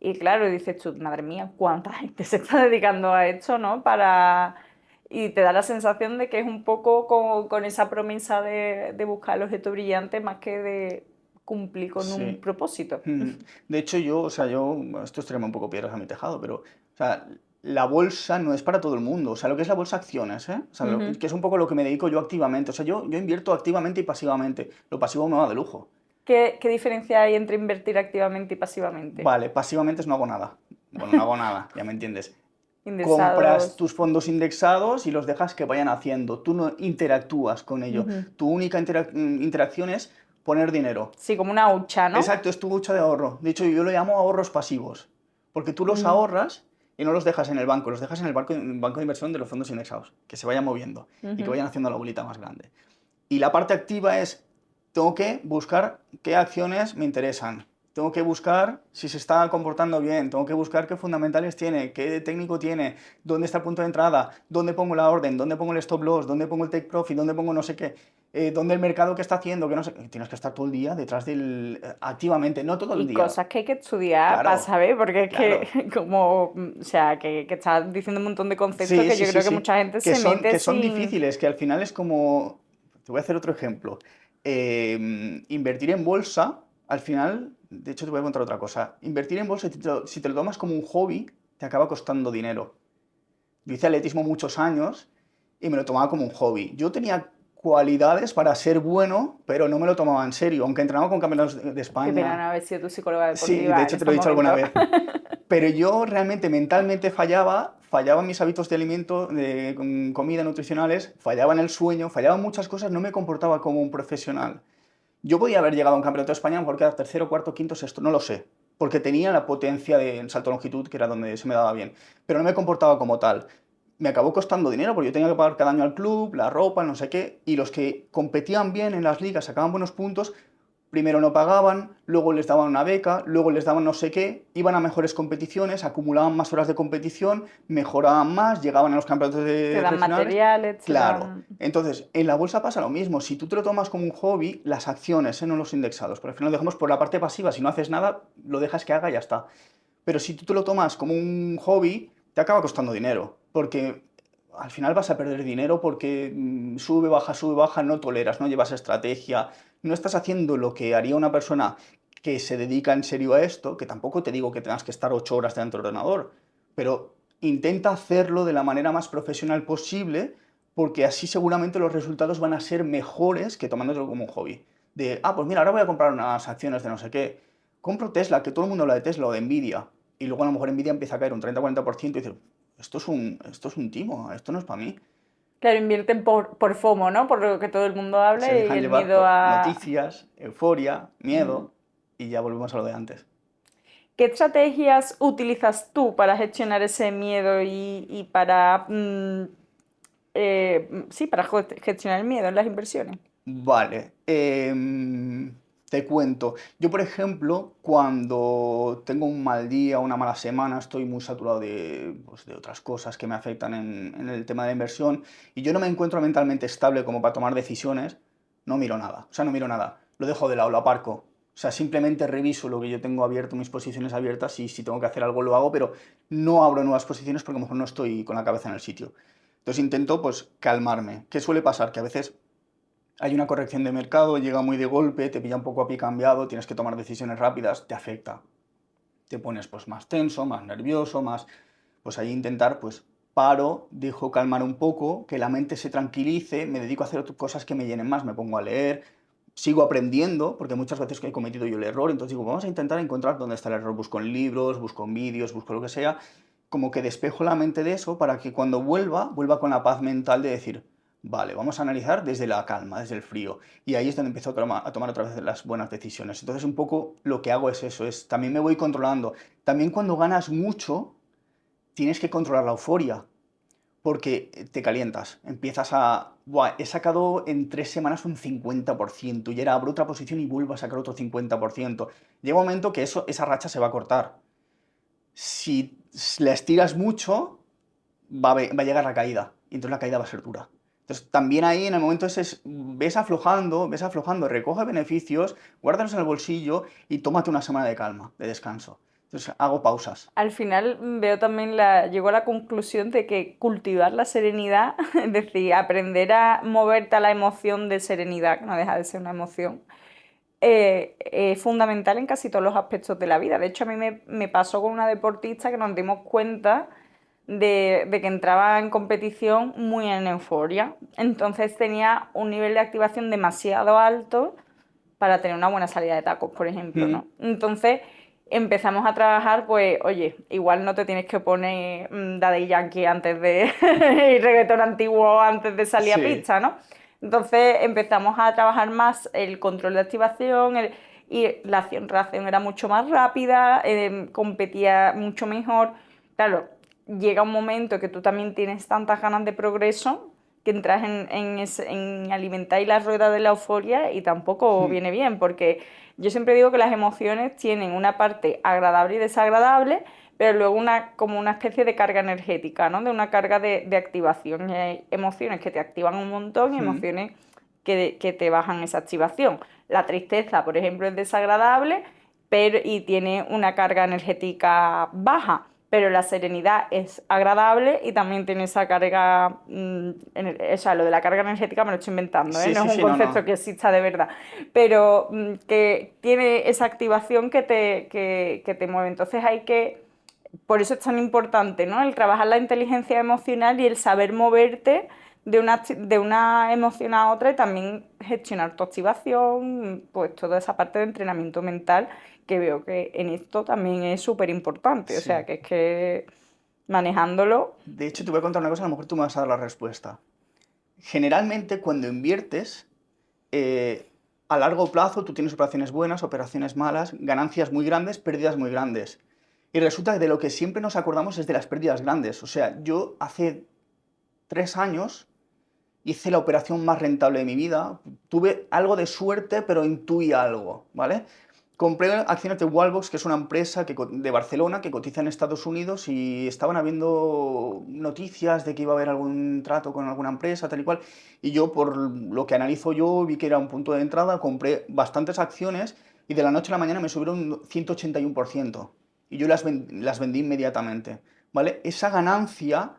Speaker 2: Y claro, dices tú, madre mía, ¿cuánta gente se está dedicando a esto, ¿no? Para y te da la sensación de que es un poco con esa promesa de buscar el objeto brillante más que de cumplir con un
Speaker 1: sí.
Speaker 2: propósito.
Speaker 1: De hecho, o sea, esto es tirarme un poco piedras a mi tejado, pero, o sea, la bolsa no es para todo el mundo. O sea, lo que es la bolsa acciones, ¿eh? O sea,
Speaker 2: Ujú.
Speaker 1: que es un poco lo que me dedico yo activamente. O sea, yo invierto activamente y pasivamente. Lo pasivo me va de lujo.
Speaker 2: ¿Qué diferencia hay entre invertir activamente y pasivamente?
Speaker 1: Vale, pasivamente no hago nada. Bueno, no hago nada, ya me entiendes. Compras
Speaker 2: Indexados.
Speaker 1: tus fondos indexados y los dejas que vayan haciendo. Tú no interactúas con ello.
Speaker 2: Ujú.
Speaker 1: Tu única interacción es poner dinero.
Speaker 2: Sí, como una hucha, ¿no?
Speaker 1: Exacto, es tu hucha de ahorro. De hecho, yo lo llamo ahorros pasivos. Porque tú los
Speaker 2: Ujú,
Speaker 1: ahorras y no los dejas en el banco, los dejas en el banco de inversión de los fondos indexados, que se vayan moviendo y que
Speaker 2: ujú.
Speaker 1: vayan haciendo la bolita más grande. Y la parte activa es, tengo que buscar qué acciones me interesan. Tengo que buscar si se está comportando bien, tengo que buscar qué fundamentales tiene, qué técnico tiene, dónde está el punto de entrada, dónde pongo la orden, dónde pongo el stop loss, dónde pongo el take profit, dónde pongo no sé qué, dónde el mercado que está haciendo, que no sé. Tienes que estar todo el día detrás activamente, no todo el
Speaker 2: Y
Speaker 1: día.
Speaker 2: cosas que hay que estudiar para
Speaker 1: Claro,
Speaker 2: saber, porque es
Speaker 1: claro.
Speaker 2: que como, o sea, que estás diciendo un montón de conceptos
Speaker 1: Sí,
Speaker 2: que
Speaker 1: sí,
Speaker 2: yo
Speaker 1: sí,
Speaker 2: creo que
Speaker 1: sí.
Speaker 2: mucha gente
Speaker 1: Que
Speaker 2: se
Speaker 1: son,
Speaker 2: mete
Speaker 1: que son
Speaker 2: sin...
Speaker 1: difíciles, que al final es como. Te voy a hacer otro ejemplo. Invertir en bolsa, al final, de hecho te voy a contar otra cosa. Invertir en bolsa, si te lo tomas como un hobby, te acaba costando dinero. Yo hice atletismo muchos años y me lo tomaba como un hobby. Yo tenía cualidades para ser bueno, pero no me lo tomaba en serio, aunque entrenaba con campeonatos de
Speaker 2: Qué pena
Speaker 1: España.
Speaker 2: no haber sido tu psicóloga
Speaker 1: Sí, de
Speaker 2: deportiva en
Speaker 1: hecho te lo
Speaker 2: estos
Speaker 1: he dicho alguna
Speaker 2: momentos.
Speaker 1: vez. Pero yo realmente mentalmente fallaba en mis hábitos de alimento, de comida nutricionales, fallaba en el sueño, fallaba en muchas cosas, no me comportaba como un profesional. Yo podía haber llegado a un campeonato de España, a lo mejor quedar tercero, cuarto, quinto, sexto, no lo sé, porque tenía la potencia en salto de longitud, que era donde se me daba bien, pero no me comportaba como tal. Me acabó costando dinero porque yo tenía que pagar cada año al club, la ropa, no sé qué, y los que competían bien en las ligas, sacaban buenos puntos, primero no pagaban, luego les daban una beca, luego les daban no sé qué, iban a mejores competiciones, acumulaban más horas de competición, mejoraban más, llegaban a los campeonatos
Speaker 2: Te dan
Speaker 1: regionales.
Speaker 2: materiales, te
Speaker 1: Claro.
Speaker 2: dan...
Speaker 1: Entonces, en la bolsa pasa lo mismo. Si tú te lo tomas como un hobby, las acciones, no los indexados, por al final lo dejamos por la parte pasiva. Si no haces nada, lo dejas que haga y ya está. Pero si tú te lo tomas como un hobby, te acaba costando dinero. Porque al final vas a perder dinero porque sube, baja, no toleras, no llevas estrategia, no estás haciendo lo que haría una persona que se dedica en serio a esto, que tampoco te digo que tengas que estar 8 horas delante del ordenador, pero intenta hacerlo de la manera más profesional posible porque así seguramente los resultados van a ser mejores que tomándolo como un hobby. Pues mira, ahora voy a comprar unas acciones de no sé qué. Compro Tesla, que todo el mundo habla de Tesla o de Nvidia, y luego a lo mejor Nvidia empieza a caer un 30-40% y dices, esto es un timo, esto no es para mí.
Speaker 2: Claro, invierten por FOMO, ¿no? Por lo que todo el mundo
Speaker 1: Se
Speaker 2: habla y
Speaker 1: dejan
Speaker 2: el
Speaker 1: llevar
Speaker 2: miedo
Speaker 1: por
Speaker 2: a...
Speaker 1: noticias, euforia,
Speaker 2: Mm.
Speaker 1: miedo, y ya volvemos a lo de antes.
Speaker 2: ¿Qué estrategias utilizas tú para gestionar ese miedo y para, sí, para gestionar el miedo en las inversiones?
Speaker 1: Vale, te cuento. Yo, por ejemplo, cuando tengo un mal día, una mala semana, estoy muy saturado de otras cosas que me afectan en el tema de la inversión y yo no me encuentro mentalmente estable como para tomar decisiones, no miro nada. O sea, no miro nada. Lo dejo de lado, lo aparco. O sea, simplemente reviso lo que yo tengo abierto, mis posiciones abiertas y si tengo que hacer algo lo hago, pero no abro nuevas posiciones porque a lo mejor no estoy con la cabeza en el sitio. Entonces intento, pues, calmarme. ¿Qué suele pasar? Que a veces hay una corrección de mercado, llega muy de golpe, te pilla un poco a pie cambiado, tienes que tomar decisiones rápidas, te afecta. Te pones pues más tenso, más nervioso, más. Pues ahí intentar pues paro, dejo calmar un poco, que la mente se tranquilice, me dedico a hacer cosas que me llenen más, me pongo a leer, sigo aprendiendo, porque muchas veces que he cometido yo el error, entonces digo, vamos a intentar encontrar dónde está el error, busco en libros, busco en vídeos, busco lo que sea, como que despejo la mente de eso para que cuando vuelva con la paz mental de decir, vale, vamos a analizar desde la calma, desde el frío. Y ahí es donde empiezo a tomar otra vez las buenas decisiones. Entonces un poco lo que hago es eso, es también me voy controlando. También cuando ganas mucho, tienes que controlar la euforia, porque te calientas, empiezas a... Buah, he sacado en 3 semanas un 50% y ahora abro otra posición y vuelvo a sacar otro 50%. Llega un momento que esa racha se va a cortar. Si la estiras mucho, va a llegar la caída, y entonces la caída va a ser dura. Entonces, también ahí en el momento ese ves aflojando, recoge beneficios, guárdalos en el bolsillo y tómate una semana de calma, de descanso. Entonces, hago pausas.
Speaker 2: Al final veo también llego a la conclusión de que cultivar la serenidad, es decir, aprender a moverte a la emoción de serenidad, que no deja de ser una emoción, es fundamental en casi todos los aspectos de la vida. De hecho, a mí me pasó con una deportista que nos dimos cuenta de que entraba en competición muy en euforia. Entonces tenía un nivel de activación demasiado alto para tener una buena salida de tacos, por ejemplo,
Speaker 1: Mm,
Speaker 2: ¿no? Entonces empezamos a trabajar, pues, oye, igual no te tienes que poner Daddy Yankee antes de... y reggaetón antiguo antes de salir a
Speaker 1: sí,
Speaker 2: pista, ¿no? Entonces empezamos a trabajar más el control de activación y la acción-reacción era mucho más rápida, competía mucho mejor. Claro, llega un momento que tú también tienes tantas ganas de progreso que entras en alimentar la rueda de la euforia y tampoco
Speaker 1: mm,
Speaker 2: viene bien, porque yo siempre digo que las emociones tienen una parte agradable y desagradable, pero luego como una especie de carga energética, ¿no? De una carga de activación. Y hay emociones que te activan un montón y
Speaker 1: mm.
Speaker 2: emociones que te bajan esa activación. La tristeza, por ejemplo, es desagradable y tiene una carga energética baja, pero la serenidad es agradable y también tiene esa carga, o sea, lo de la carga energética me lo estoy inventando, ¿eh?
Speaker 1: Sí,
Speaker 2: No
Speaker 1: sí,
Speaker 2: es un
Speaker 1: sí, no,
Speaker 2: concepto
Speaker 1: no.
Speaker 2: que exista de verdad, pero que tiene esa activación que te mueve. Entonces por eso es tan importante, ¿no? El trabajar la inteligencia emocional y el saber moverte de una emoción a otra y también gestionar tu activación, pues toda esa parte de entrenamiento mental que veo que en esto también es súper importante. O sea,
Speaker 1: Sí.
Speaker 2: que es que manejándolo,
Speaker 1: De hecho, te voy a contar una cosa, a lo mejor tú me vas a dar la respuesta. Generalmente, cuando inviertes, a largo plazo tú tienes operaciones buenas, operaciones malas, ganancias muy grandes, pérdidas muy grandes. Y resulta que de lo que siempre nos acordamos es de las pérdidas grandes. O sea, yo hace 3 años hice la operación más rentable de mi vida. Tuve algo de suerte, pero intuí algo, ¿vale? Compré acciones de Wallbox, que es una empresa de Barcelona que cotiza en Estados Unidos y estaban habiendo noticias de que iba a haber algún trato con alguna empresa, tal y cual. Y yo, por lo que analizo yo, vi que era un punto de entrada, compré bastantes acciones y de la noche a la mañana me subieron un 181%. Y yo las vendí inmediatamente, ¿vale? Esa ganancia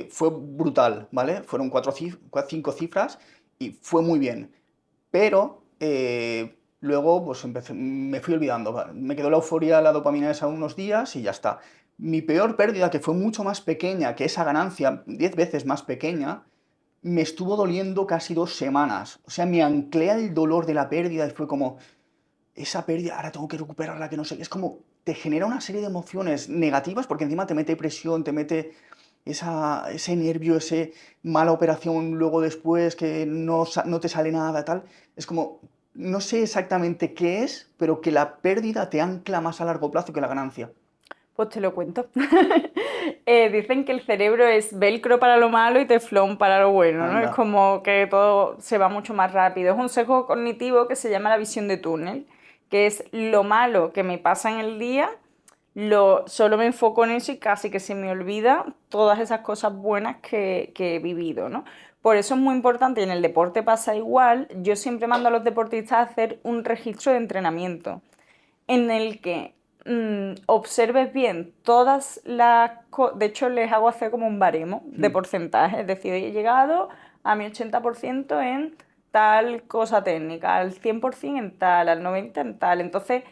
Speaker 1: fue brutal, ¿vale? Fueron 5 cifras y fue muy bien. Pero luego pues me fui olvidando. Me quedó la euforia, la dopamina esa unos días y ya está. Mi peor pérdida, que fue mucho más pequeña que esa ganancia, 10 veces más pequeña, me estuvo doliendo casi 2 semanas. O sea, me anclé al dolor de la pérdida y fue como, esa pérdida, ahora tengo que recuperarla, que no sé. Es como, te genera una serie de emociones negativas porque encima te mete presión, te mete ese nervio, ese mala operación luego después que no te sale nada, tal. Es como, no sé exactamente qué es, pero que la pérdida te ancla más a largo plazo que la ganancia.
Speaker 2: pues te lo cuento. Dicen que el cerebro es velcro para lo malo y teflón para lo bueno, ¿no? Es
Speaker 1: Anda.
Speaker 2: como que todo se va mucho más rápido. Es un sesgo cognitivo que se llama la visión de túnel, que es lo malo que me pasa en el día, solo me enfoco en eso y casi que se me olvida todas esas cosas buenas que he vivido, ¿no? Por eso es muy importante, y en el deporte pasa igual, yo siempre mando a los deportistas a hacer un registro de entrenamiento en el que observes bien todas de hecho les hago hacer como un baremo de
Speaker 1: Mm,
Speaker 2: porcentaje, es decir, he llegado a mi 80% en tal cosa técnica, al 100% en tal, al 90% en tal. Entonces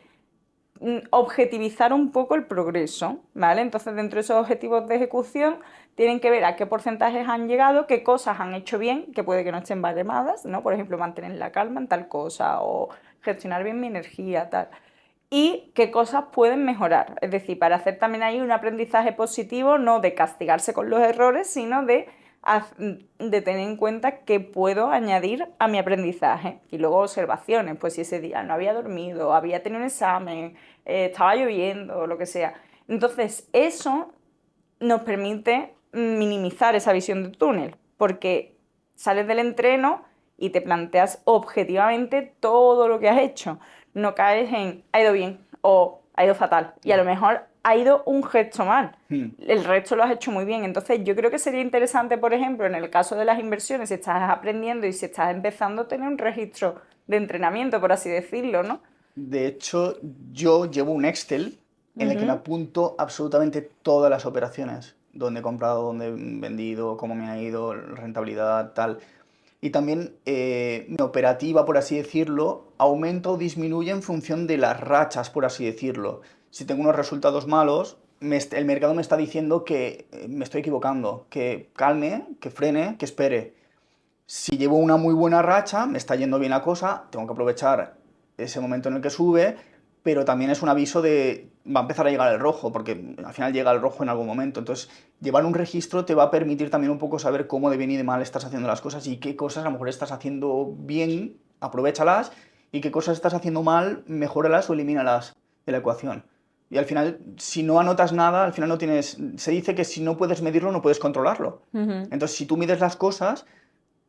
Speaker 2: objetivizar un poco el progreso, ¿vale? Entonces, dentro de esos objetivos de ejecución, tienen que ver a qué porcentajes han llegado, qué cosas han hecho bien, que puede que no estén baremadas, ¿no? Por ejemplo, mantener la calma en tal cosa o gestionar bien mi energía, tal. Y qué cosas pueden mejorar. Es decir, para hacer también ahí un aprendizaje positivo, no de castigarse con los errores, sino de tener en cuenta qué puedo añadir a mi aprendizaje. Y luego observaciones, pues si ese día no había dormido, había tenido un examen, estaba lloviendo, lo que sea. Entonces, eso nos permite minimizar esa visión de túnel, porque sales del entreno y te planteas objetivamente todo lo que has hecho. No caes en ha ido bien o ha ido fatal y a lo mejor ha ido un gesto mal. El resto lo has hecho muy bien. Entonces yo creo que sería interesante, por ejemplo, en el caso de las inversiones, si estás aprendiendo y si estás empezando a tener un registro de entrenamiento, por así decirlo, ¿no?
Speaker 1: De hecho, yo llevo un Excel en el que me apunto absolutamente todas las operaciones, dónde he comprado, dónde he vendido, cómo me ha ido, rentabilidad, tal. Y también mi operativa, por así decirlo, aumenta o disminuye en función de las rachas, por así decirlo. Si tengo unos resultados malos, el mercado me está diciendo que me estoy equivocando, que calme, que frene, que espere. Si llevo una muy buena racha, me está yendo bien la cosa, tengo que aprovechar ese momento en el que sube, pero también es un aviso de va a empezar a llegar el rojo, porque al final llega el rojo en algún momento. Entonces, llevar un registro te va a permitir también un poco saber cómo de bien y de mal estás haciendo las cosas y qué cosas a lo mejor estás haciendo bien, aprovéchalas, y qué cosas estás haciendo mal, mejóralas o elimínalas de la ecuación. Y al final, si no anotas nada, al final no tienes... Se dice que si no puedes medirlo, no puedes controlarlo. Entonces, si tú mides las cosas,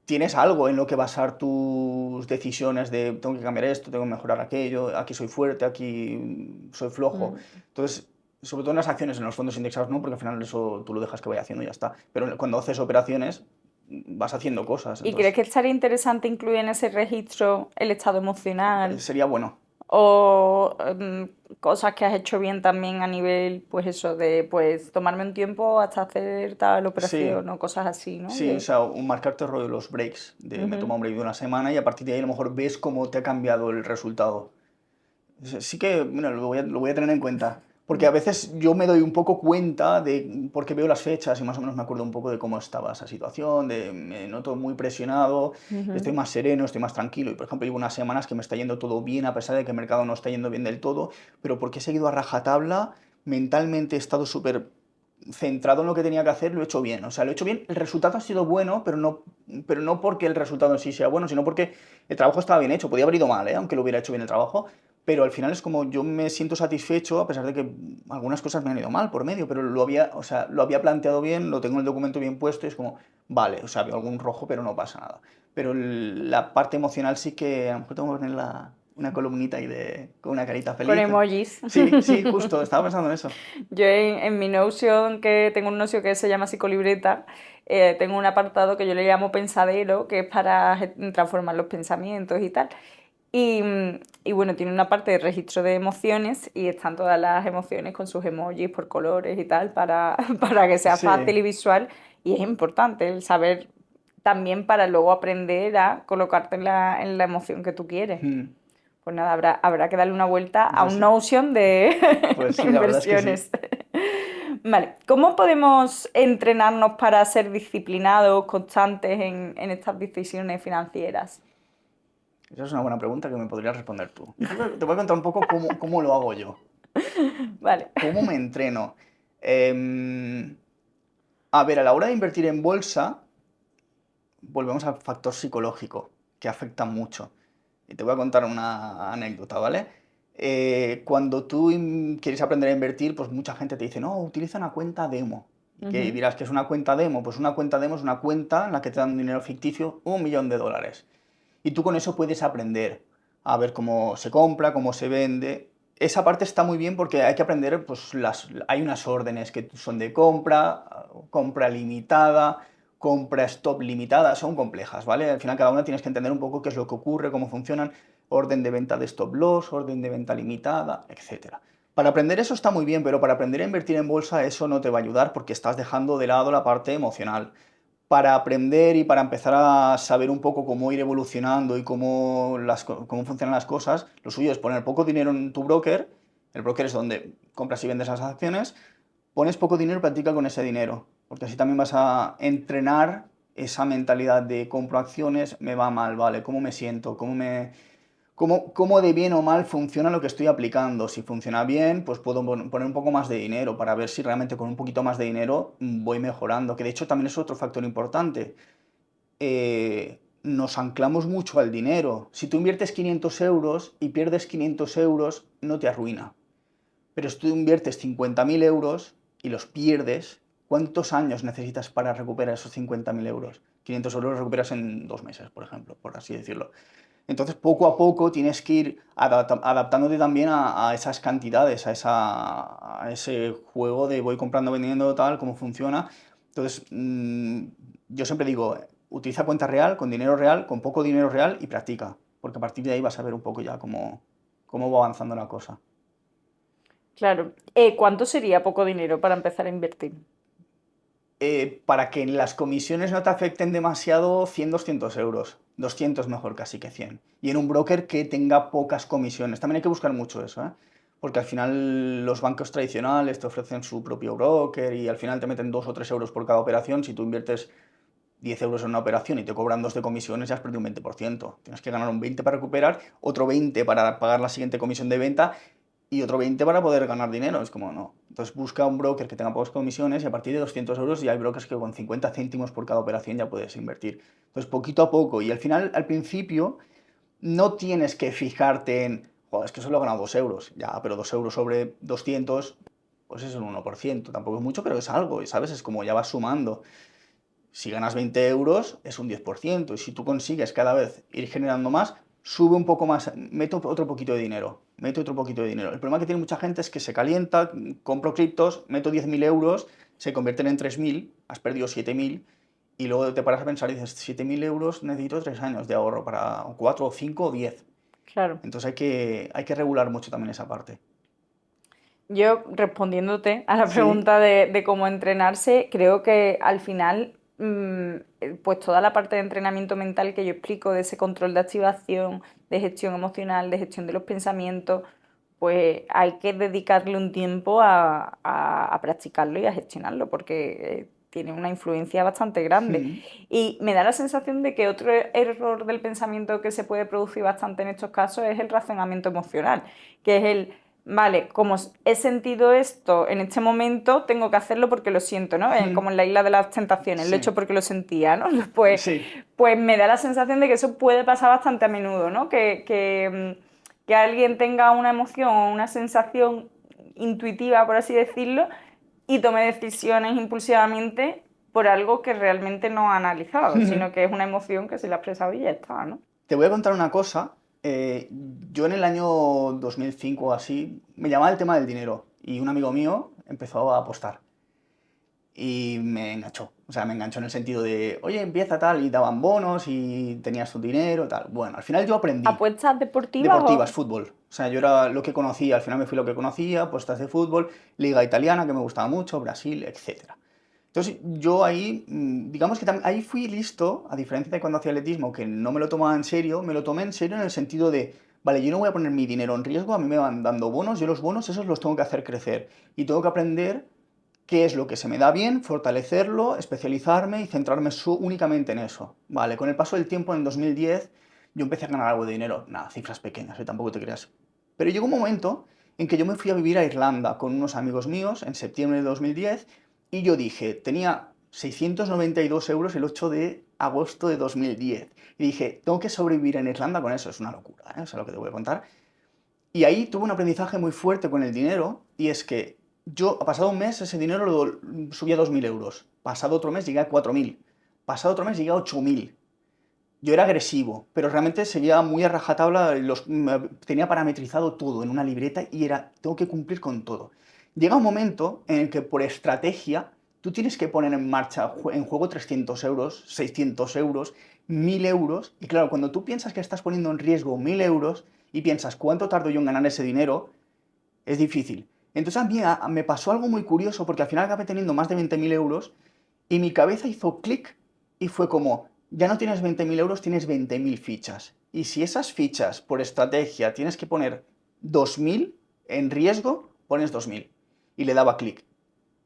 Speaker 1: tienes algo en lo que basar tus decisiones de tengo que cambiar esto, tengo que mejorar aquello, aquí soy fuerte, aquí soy flojo. Entonces, sobre todo en las acciones, en los fondos indexados no, porque al final eso tú lo dejas que vaya haciendo y ya está. Pero cuando haces operaciones, vas haciendo cosas.
Speaker 2: ¿Y crees
Speaker 1: Entonces,
Speaker 2: que estaría interesante incluir en ese registro el estado emocional
Speaker 1: sería bueno.
Speaker 2: o cosas que has hecho bien también a nivel, pues eso, de pues tomarme un tiempo hasta hacer tal
Speaker 1: Sí,
Speaker 2: operación o cosas así, ¿no?
Speaker 1: sí, o sea, un marcarte rollo de los breaks, de me
Speaker 2: Ujú.
Speaker 1: tomo un break de una semana y a partir de ahí a lo mejor ves cómo te ha cambiado el resultado. Sí que, bueno, lo voy a tener en cuenta. Porque a veces yo me doy un poco cuenta de, porque veo las fechas y más o menos me acuerdo un poco de cómo estaba esa situación, de me noto muy presionado, estoy
Speaker 2: Ujú.
Speaker 1: más sereno, estoy más tranquilo. Y por ejemplo, llevo unas semanas que me está yendo todo bien a pesar de que el mercado no está yendo bien del todo, pero porque he seguido a rajatabla, mentalmente he estado súper centrado en lo que tenía que hacer, lo he hecho bien. O sea, lo he hecho bien, el resultado ha sido bueno, pero no porque el resultado en sí sea bueno, sino porque el trabajo estaba bien hecho. Podía haber ido mal, ¿eh? Aunque lo hubiera hecho bien el trabajo, pero al final es como yo me siento satisfecho a pesar de que algunas cosas me han ido mal por medio, pero o sea, lo había planteado bien, lo tengo en el documento bien puesto y es como, vale, o sea, veo algún rojo, pero no pasa nada. Pero la parte emocional sí que a lo mejor tengo que poner una columnita ahí con una carita
Speaker 2: Con
Speaker 1: feliz.
Speaker 2: emojis.
Speaker 1: Sí, sí, justo, estaba pensando en eso.
Speaker 2: Yo en mi Notion, que tengo un Notion que se llama Psicolibreta, tengo un apartado que yo le llamo pensadero, que es para transformar los pensamientos y tal. Y bueno, tiene una parte de registro de emociones y están todas las emociones con sus emojis por colores y tal para que sea fácil
Speaker 1: Sí.
Speaker 2: y visual. Y es importante el saber también para luego aprender a colocarte en la emoción que tú quieres.
Speaker 1: Mm.
Speaker 2: Pues nada, habrá que darle una vuelta a
Speaker 1: Pues
Speaker 2: un
Speaker 1: sí,
Speaker 2: Notion de,
Speaker 1: pues
Speaker 2: de
Speaker 1: sí, la verdad es que sí.
Speaker 2: inversiones. Vale, ¿cómo podemos entrenarnos para ser disciplinados, constantes en estas decisiones financieras?
Speaker 1: Esa es una buena pregunta que me podrías responder tú. Yo te voy a contar un poco cómo lo hago yo,
Speaker 2: Vale.
Speaker 1: cómo me entreno. Em, a ver, a la hora de invertir en bolsa, volvemos al factor psicológico, que afecta mucho. Y te voy a contar una anécdota, ¿vale? Cuando tú quieres aprender a invertir, pues mucha gente te dice, no, utiliza una cuenta demo. ¿Y qué
Speaker 2: Ujú.
Speaker 1: dirás que es una cuenta demo? Pues una cuenta demo es una cuenta en la que te dan un dinero ficticio, $1.000.000. Y tú con eso puedes aprender a ver cómo se compra, cómo se vende. Esa parte está muy bien porque hay que aprender, pues hay unas órdenes que son de compra, compra limitada, compra stop limitada, son complejas, ¿vale? Al final cada una tienes que entender un poco qué es lo que ocurre, cómo funcionan, orden de venta de stop loss, orden de venta limitada, etcétera. Para aprender eso está muy bien, pero para aprender a invertir en bolsa eso no te va a ayudar porque estás dejando de lado la parte emocional. Para aprender y para empezar a saber un poco cómo ir evolucionando y cómo funcionan las cosas, lo suyo es poner poco dinero en tu broker, El broker es donde compras y vendes las acciones, pones poco dinero y practica con ese dinero, porque así también vas a entrenar esa mentalidad de compro acciones, me va mal, ¿vale? ¿Cómo me siento? ¿Cómo de bien o mal funciona lo que estoy aplicando? Si funciona bien, pues puedo poner un poco más de dinero para ver si realmente con un poquito más de dinero voy mejorando, que de hecho también es otro factor importante. Nos anclamos mucho al dinero. Si tú inviertes 500 euros y pierdes 500 euros, no te arruina. Pero si tú inviertes 50.000 euros y los pierdes, ¿cuántos años necesitas para recuperar esos 50.000 euros? 500 euros los recuperas en 2 meses, por ejemplo, por así decirlo. Entonces, poco a poco tienes que ir adaptándote también a esas cantidades, a ese juego de voy comprando, vendiendo, tal, cómo funciona. Entonces, yo siempre digo, utiliza cuenta real, con dinero real, con poco dinero real y practica, porque a partir de ahí vas a ver un poco ya cómo va avanzando la cosa.
Speaker 2: Claro. ¿Cuánto sería poco dinero para empezar a invertir?
Speaker 1: Para que las comisiones no te afecten demasiado, 100, 200 euros. 200 mejor casi que 100. Y en un broker que tenga pocas comisiones. También hay que buscar mucho eso, ¿eh? Porque al final los bancos tradicionales te ofrecen su propio broker y al final te meten 2 o 3 euros por cada operación. Si tú inviertes 10 euros en una operación y te cobran 2 de comisiones, ya has perdido un 20%. Tienes que ganar un 20 para recuperar, otro 20 para pagar la siguiente comisión de venta y otro 20 para poder ganar dinero. Es como, no. Entonces busca un broker que tenga pocas comisiones y a partir de 200 euros ya hay brokers que con 50 céntimos por cada operación ya puedes invertir. Entonces poquito a poco y al final, al principio, no tienes que fijarte en, joder, es que solo he ganado 2 euros. Ya, pero 2 euros sobre 200, pues es un 1%. Tampoco es mucho, pero es algo, ¿sabes? Es como ya vas sumando. Si ganas 20 euros, es un 10%. Y si tú consigues cada vez ir generando más, sube un poco más, mete otro poquito de dinero. Mete otro poquito de dinero. El problema que tiene mucha gente es que se calienta, compro criptos, meto 10.000 euros, se convierten en 3.000, has perdido 7.000, y luego te paras a pensar y dices, 7.000 euros necesito 3 años de ahorro para 4 o 5 o 10.
Speaker 2: Claro.
Speaker 1: Entonces hay que regular mucho también esa parte.
Speaker 2: Yo, respondiéndote a la
Speaker 1: Sí.
Speaker 2: pregunta de cómo entrenarse, creo que al final, pues toda la parte de entrenamiento mental que yo explico, de ese control de activación, de gestión emocional, de gestión de los pensamientos, pues hay que dedicarle un tiempo a practicarlo y a gestionarlo, porque tiene una influencia bastante grande. Y me da la sensación de que otro error del pensamiento que se puede producir bastante en estos casos es el razonamiento emocional, que es el vale, como he sentido esto en este momento, tengo que hacerlo porque lo siento, ¿no? Como en la isla de las tentaciones, lo he hecho
Speaker 1: Sí,
Speaker 2: porque lo sentía, ¿no? Pues,
Speaker 1: sí.
Speaker 2: pues me da la sensación de que eso puede pasar bastante a menudo, ¿no? Que alguien tenga una emoción o una sensación intuitiva, por así decirlo, y tome decisiones impulsivamente por algo que realmente no ha analizado, sino que es una emoción que se le ha expresado y ya está, ¿no?
Speaker 1: Te voy a contar una cosa. eh, yo en el año 2005 o así me llamaba el tema del dinero y un amigo mío empezó a apostar y me enganchó. O sea, me enganchó en el sentido de, oye, empieza tal y daban bonos y tenías tu dinero, tal. Bueno, al final yo aprendí.
Speaker 2: ¿Apuestas deportivas
Speaker 1: Deportivas,
Speaker 2: o...?
Speaker 1: fútbol. O sea, yo era lo que conocía, al final me fui lo que conocía, apuestas de fútbol, liga italiana que me gustaba mucho, Brasil, etcétera. Entonces, yo ahí, digamos que ahí fui listo, a diferencia de cuando hacía atletismo, que no me lo tomaba en serio, me lo tomé en serio en el sentido de, vale, yo no voy a poner mi dinero en riesgo, a mí me van dando bonos, yo los bonos esos los tengo que hacer crecer y tengo que aprender qué es lo que se me da bien, fortalecerlo, especializarme y centrarme únicamente en eso. Vale, con el paso del tiempo, en 2010, yo empecé a ganar algo de dinero, nada, cifras pequeñas, tampoco te creas. Pero llegó un momento en que yo me fui a vivir a Irlanda con unos amigos míos en septiembre de 2010 y yo dije, tenía 692 euros el 8 de agosto de 2010. Y dije, tengo que sobrevivir en Irlanda con eso, es una locura, ¿eh? Eso es lo que te voy a contar. Y ahí tuve un aprendizaje muy fuerte con el dinero y es que yo, pasado un mes, ese dinero lo subí a 2.000 euros. Pasado otro mes llegué a 4.000. Pasado otro mes llegué a 8.000. Yo era agresivo, pero realmente seguía muy a rajatabla, tenía parametrizado todo en una libreta y era, tengo que cumplir con todo. Llega un momento en el que por estrategia tú tienes que poner en marcha, en juego 300 euros, 600 euros, 1.000 euros, y claro, cuando tú piensas que estás poniendo en riesgo 1.000 euros y piensas, ¿cuánto tardo yo en ganar ese dinero? Es difícil. Entonces a mí me pasó algo muy curioso porque al final acabé teniendo más de 20.000 euros y mi cabeza hizo clic y fue como, ya no tienes 20.000 euros, tienes 20.000 fichas. Y si esas fichas por estrategia tienes que poner 2.000, En riesgo pones 2.000 y le daba clic.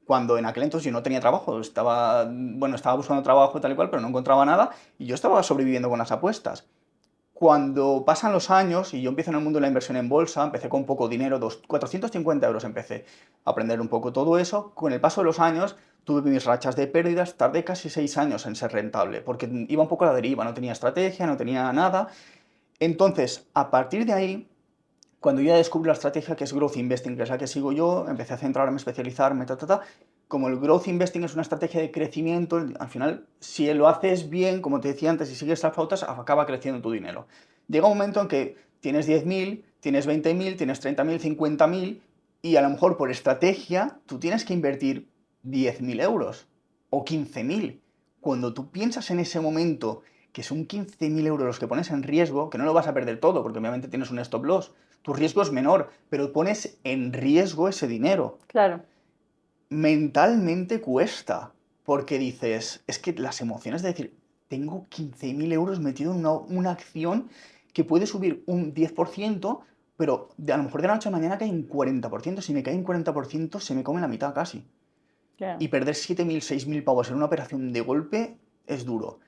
Speaker 1: Cuando en aquel entonces yo no tenía trabajo, estaba buscando trabajo y tal y cual, pero no encontraba nada y yo estaba sobreviviendo con las apuestas. Cuando pasan los años y yo empiezo en el mundo de la inversión en bolsa, empecé con poco dinero, 450 euros empecé a aprender un poco todo eso. Con el paso de los años tuve mis rachas de pérdidas, tardé casi 6 años en ser rentable, porque iba un poco a la deriva, no tenía estrategia, no tenía nada. Entonces, a partir de ahí, cuando yo ya descubrí la estrategia que es Growth Investing, que es la que sigo yo, empecé a centrarme, especializarme, Como el Growth Investing es una estrategia de crecimiento, al final, si lo haces bien, como te decía antes, y sigues las pautas, acaba creciendo tu dinero. Llega un momento en que tienes 10.000, tienes 20.000, tienes 30.000, 50.000, y a lo mejor por estrategia tú tienes que invertir 10.000 euros o 15.000. Cuando tú piensas en ese momento que son 15.000 euros los que pones en riesgo, que no lo vas a perder todo, porque obviamente tienes un stop loss, tu riesgo es menor, pero pones en riesgo ese dinero.
Speaker 2: Claro.
Speaker 1: Mentalmente cuesta, porque dices, es que las emociones de decir, tengo 15.000 euros metido en una acción que puede subir un 10%, pero a lo mejor de la noche a la mañana cae un 40%. Si me cae un 40%, se me come la mitad casi.
Speaker 2: Claro.
Speaker 1: Y perder 7.000, 6.000 pavos en una operación de golpe es duro.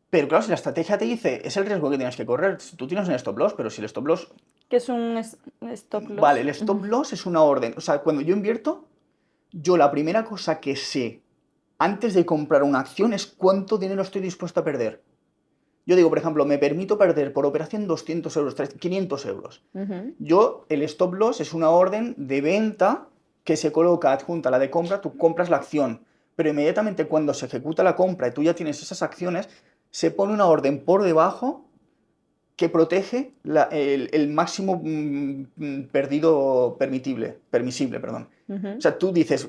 Speaker 1: Pero claro, si la estrategia te dice, es el riesgo que tienes que correr, tú tienes un stop loss, pero si el stop loss...
Speaker 2: ¿Qué es un stop
Speaker 1: Vale,
Speaker 2: loss?
Speaker 1: el stop loss es una orden. O sea, cuando yo invierto, yo la primera cosa que sé antes de comprar una acción es cuánto dinero estoy dispuesto a perder. Yo digo, por ejemplo, me permito perder por operación 200 euros, 500 euros.
Speaker 2: Ujú.
Speaker 1: Yo, el stop loss es una orden de venta que se coloca adjunta a la de compra, tú compras la acción, pero inmediatamente cuando se ejecuta la compra y tú ya tienes esas acciones, se pone una orden por debajo que protege el máximo permisible, perdón. O
Speaker 2: Ujú.
Speaker 1: sea, tú dices,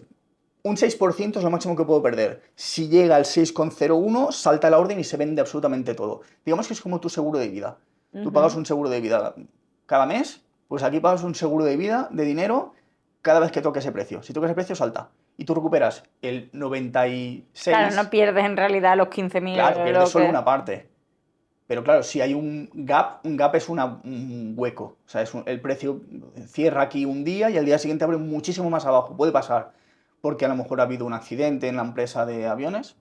Speaker 1: un 6% es lo máximo que puedo perder. Si llega al 6,01, salta la orden y se vende absolutamente todo. Digamos que es como tu seguro de vida. Tú pagas
Speaker 2: Ujú.
Speaker 1: un seguro de vida cada mes, pues aquí pagas un seguro de vida de dinero cada vez que toque ese precio. Si toca ese precio, salta. Y tú recuperas el
Speaker 2: Claro, no
Speaker 1: 96,
Speaker 2: pierdes en realidad los 15.000
Speaker 1: claro, pierdes
Speaker 2: euros
Speaker 1: solo
Speaker 2: que...
Speaker 1: una parte. Pero claro, si hay un gap es un hueco. O sea, el precio cierra aquí un día y al día siguiente abre muchísimo más abajo. Puede pasar. Porque a lo mejor ha habido un accidente en la empresa de aviones,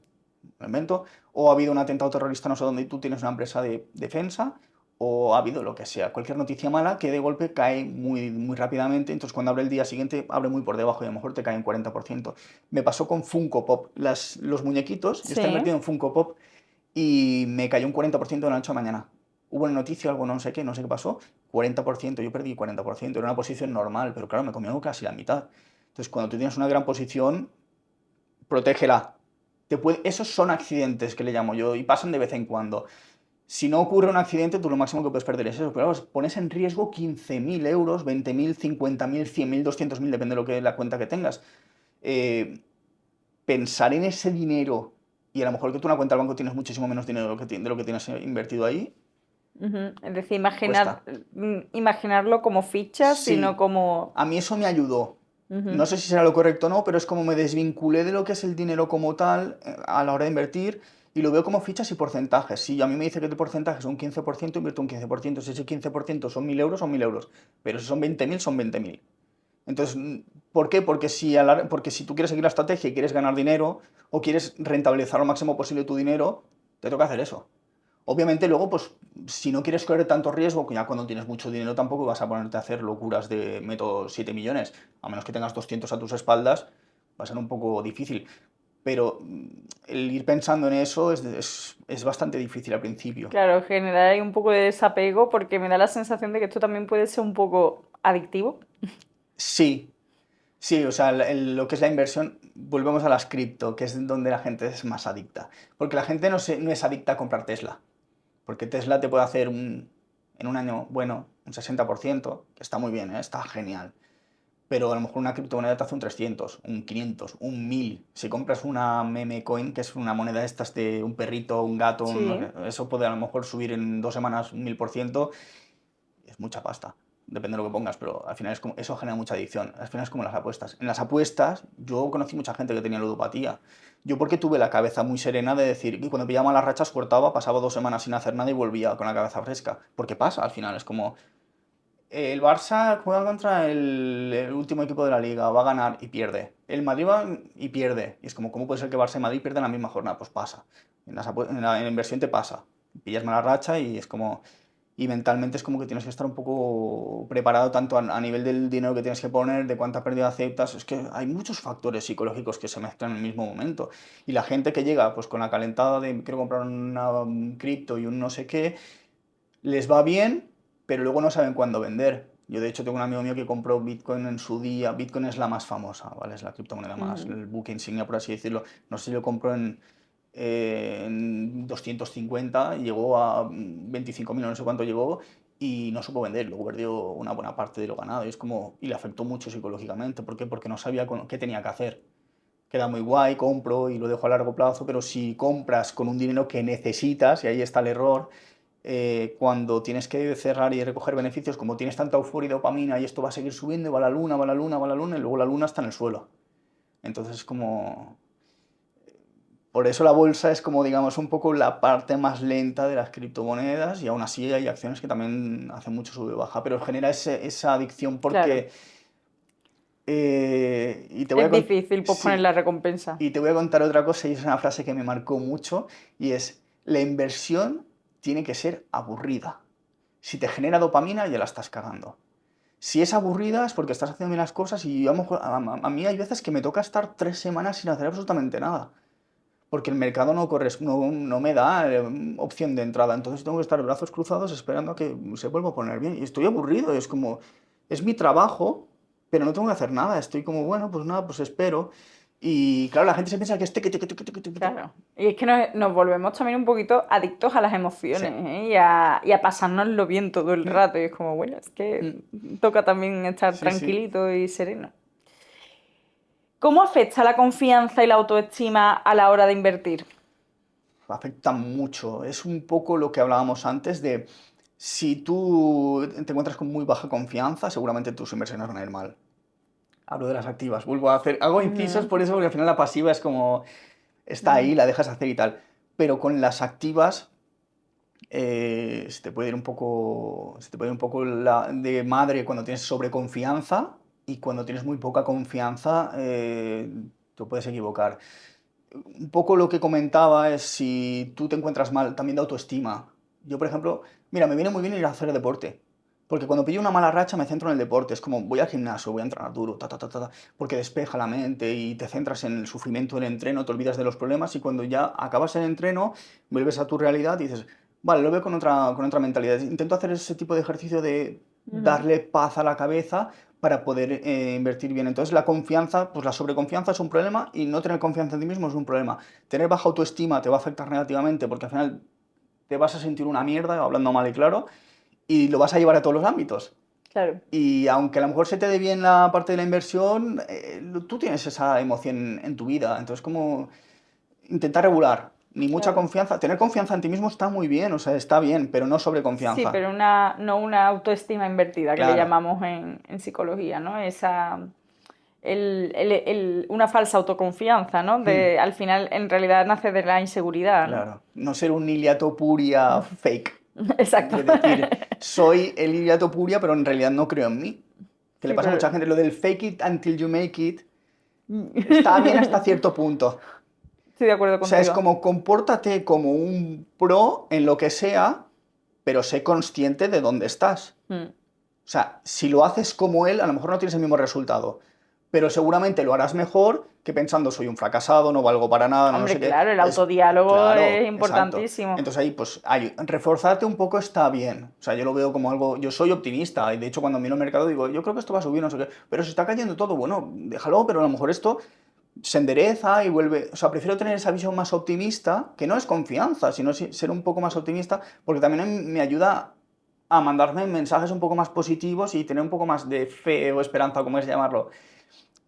Speaker 1: me invento, o ha habido un atentado terrorista no sé dónde y tú tienes una empresa de defensa, o ha habido lo que sea, cualquier noticia mala que de golpe cae muy, muy rápidamente. Entonces cuando abre el día siguiente abre muy por debajo y a lo mejor te cae un 40%. Me pasó con Funko Pop. Los muñequitos, yo estaba
Speaker 2: Sí.
Speaker 1: invertido en Funko Pop y me cayó un 40% de la noche a la mañana. Hubo una noticia, algo no sé qué pasó, 40%, yo perdí 40%, era una posición normal, pero claro, me comió casi la mitad. Entonces, cuando tú tienes una gran posición, protégela. Esos son accidentes que le llamo yo y pasan de vez en cuando. Si no ocurre un accidente, tú lo máximo que puedes perder es eso. Pero vamos, pones en riesgo 15.000 euros, 20.000, 50.000, 100.000, 200.000, depende de lo que la cuenta que tengas. Eh, Pensar en ese dinero y a lo mejor que tú en una cuenta del banco tienes muchísimo menos dinero de lo que tienes invertido ahí,
Speaker 2: Ujú. Es decir,
Speaker 1: cuesta.
Speaker 2: imaginarlo como fichas, sino
Speaker 1: Sí,
Speaker 2: como...
Speaker 1: a mí eso me ayudó. No
Speaker 2: Ujú.
Speaker 1: sé si será lo correcto o no, pero es como me desvinculé de lo que es el dinero como tal a la hora de invertir y lo veo como fichas y porcentajes. Si a mí me dice que el porcentaje es un 15%, invierto un 15%. Si ese 15% son 1.000 euros, son 1.000 euros. Pero si son 20.000, son 20.000. Entonces, ¿por qué? Porque si tú quieres seguir la estrategia y quieres ganar dinero o quieres rentabilizar lo máximo posible tu dinero, te toca hacer eso. Obviamente luego, pues, si no quieres correr tanto riesgo, que ya cuando tienes mucho dinero tampoco vas a ponerte a hacer locuras de meto 7 millones, a menos que tengas 200 a tus espaldas, va a ser un poco difícil. Pero el ir pensando en eso es bastante difícil al principio.
Speaker 2: Claro, generar ahí un poco de desapego porque me da la sensación de que esto también puede ser un poco adictivo.
Speaker 1: Sí, sí, o sea, lo que es la inversión, volvemos a las cripto, que es donde la gente es más adicta. Porque la gente no es adicta a comprar Tesla. Porque Tesla te puede hacer en un año, bueno, un 60%, que está muy bien, ¿eh? Está genial. Pero a lo mejor una criptomoneda te hace un 300, un 500, un 1000. Si compras una meme coin, que es una moneda de estas de un perrito, un gato, no
Speaker 2: Sí.
Speaker 1: sé, eso puede a lo mejor subir en 2 semanas un 1000%, es mucha pasta. Depende de lo que pongas, pero al final eso genera mucha adicción. Al final es como las apuestas. En las apuestas, yo conocí mucha gente que tenía ludopatía. Yo porque tuve la cabeza muy serena de decir, y cuando pillaba las rachas cortaba, pasaba 2 semanas sin hacer nada y volvía con la cabeza fresca. Porque pasa, al final, es como, El Barça juega contra el último equipo de la liga, va a ganar y pierde. El Madrid va y pierde. Y es como, ¿cómo puede ser que Barça y Madrid pierdan la misma jornada? Pues pasa. En la inversión te pasa. Pillas mala racha y es como... Y mentalmente es como que tienes que estar un poco preparado tanto a nivel del dinero que tienes que poner, de cuánta pérdida aceptas. Es que hay muchos factores psicológicos que se mezclan en el mismo momento. Y la gente que llega pues con la calentada de quiero comprar una cripto y un no sé qué, les va bien, pero luego no saben cuándo vender. Yo de hecho tengo un amigo mío que compró Bitcoin en su día. Bitcoin es la más famosa, ¿vale? Es la criptomoneda más,
Speaker 2: Ujú.
Speaker 1: el buque insignia, por así decirlo. No sé si lo compró en 250, llegó a 25.000, no sé cuánto llegó, y no supo vender. Luego perdió una buena parte de lo ganado. Y es como, y le afectó mucho psicológicamente. ¿Por qué? Porque no sabía qué tenía que hacer. Queda muy guay, compro y lo dejo a largo plazo, pero si compras con un dinero que necesitas, y ahí está el error, cuando tienes que cerrar y recoger beneficios, como tienes tanta euforia y dopamina y esto va a seguir subiendo, va la luna, va la luna, va la luna, y luego la luna está en el suelo. Entonces es como... Por eso la bolsa es como, digamos, un poco la parte más lenta de las criptomonedas y aún así hay acciones que también hacen mucho sube y baja, pero genera esa adicción
Speaker 2: Claro,
Speaker 1: porque... y te voy a
Speaker 2: es difícil posponer
Speaker 1: sí,
Speaker 2: la recompensa.
Speaker 1: y te voy a contar otra cosa y es una frase que me marcó mucho y es, la inversión tiene que ser aburrida. Si te genera dopamina ya la estás cagando. Si es aburrida es porque estás haciendo bien las cosas y a mí hay veces que me toca estar 3 semanas sin hacer absolutamente nada. Porque el mercado no me da opción de entrada. Entonces tengo que estar de brazos cruzados esperando a que se vuelva a poner bien. Y estoy aburrido. Es como, es mi trabajo, pero no tengo que hacer nada. Estoy como, bueno, pues nada, pues espero. Y claro, la gente se piensa que que.
Speaker 2: Claro. Y es que nos volvemos también un poquito adictos a las
Speaker 1: Sí.
Speaker 2: emociones, ¿eh? Y a pasárnoslo bien todo el
Speaker 1: Mm,
Speaker 2: rato. Y es como, bueno, es que
Speaker 1: mm.
Speaker 2: toca también estar
Speaker 1: Sí, sí.
Speaker 2: tranquilito y sereno. ¿Cómo afecta la confianza y la autoestima a la hora de invertir?
Speaker 1: Afecta mucho. Es un poco lo que hablábamos antes de si tú te encuentras con muy baja confianza, seguramente tus inversiones van a ir mal. Hablo de las activas. Hago incisos
Speaker 2: Ujú.
Speaker 1: por eso, porque al final la pasiva es como, está ahí, la dejas hacer y tal. Pero con las activas se te puede ir un poco de madre cuando tienes sobreconfianza y cuando tienes muy poca confianza te puedes equivocar. Un poco lo que comentaba es si tú te encuentras mal, también de autoestima. Yo, por ejemplo, mira, me viene muy bien ir a hacer deporte. Porque cuando pillo una mala racha me centro en el deporte. Es como, voy al gimnasio, voy a entrenar duro, ta, ta, ta, ta, ta, porque despeja la mente y te centras en el sufrimiento del entreno, te olvidas de los problemas y cuando ya acabas el entreno, vuelves a tu realidad y dices, vale, lo veo con otra mentalidad. Intento hacer ese tipo de ejercicio de
Speaker 2: Ujú.
Speaker 1: darle paz a la cabeza para poder invertir bien. Entonces la confianza, pues la sobreconfianza es un problema y no tener confianza en ti mismo es un problema. Tener baja autoestima te va a afectar negativamente porque al final te vas a sentir una mierda, hablando mal y claro, y lo vas a llevar a todos los ámbitos.
Speaker 2: Claro.
Speaker 1: Y aunque a lo mejor se te dé bien la parte de la inversión, tú tienes esa emoción en tu vida. Entonces, como intentar regular. Ni mucha
Speaker 2: Claro.
Speaker 1: confianza. Tener confianza en ti mismo está muy bien, o sea, está bien, pero no
Speaker 2: Sí,
Speaker 1: sobreconfianza.
Speaker 2: pero no una autoestima invertida, que le
Speaker 1: Claro.
Speaker 2: llamamos en psicología, ¿no? Una falsa autoconfianza, ¿no?
Speaker 1: Hmm,
Speaker 2: Al final, en realidad, nace de la inseguridad, ¿no?
Speaker 1: claro. No ser un Iliato Puria fake.
Speaker 2: Exacto.
Speaker 1: De decir, soy el Iliato Puria, pero en realidad no creo en mí. Que le
Speaker 2: Sí,
Speaker 1: pasa a
Speaker 2: pero...
Speaker 1: mucha gente, lo del fake it until you make it, está bien hasta cierto punto.
Speaker 2: Estoy de acuerdo
Speaker 1: O sea, es
Speaker 2: contigo.
Speaker 1: como compórtate como un pro en lo que sea, pero sé consciente de dónde estás.
Speaker 2: Mm.
Speaker 1: O sea, si lo haces como él, a lo mejor no tienes el mismo resultado, pero seguramente lo harás mejor que pensando soy un fracasado, no valgo para nada, no
Speaker 2: Hombre,
Speaker 1: sé qué.
Speaker 2: claro, el autodiálogo es
Speaker 1: Claro, exacto.
Speaker 2: importantísimo.
Speaker 1: Entonces ahí, pues, reforzarte un poco está bien. O sea, yo lo veo como algo, yo soy optimista y de hecho cuando miro el mercado digo, yo creo que esto va a subir, no sé qué, pero se está cayendo todo, bueno, déjalo, pero a lo mejor esto se endereza y vuelve. O sea, prefiero tener esa visión más optimista, que no es confianza, sino ser un poco más optimista, porque también me ayuda a mandarme mensajes un poco más positivos y tener un poco más de fe o esperanza, como es llamarlo,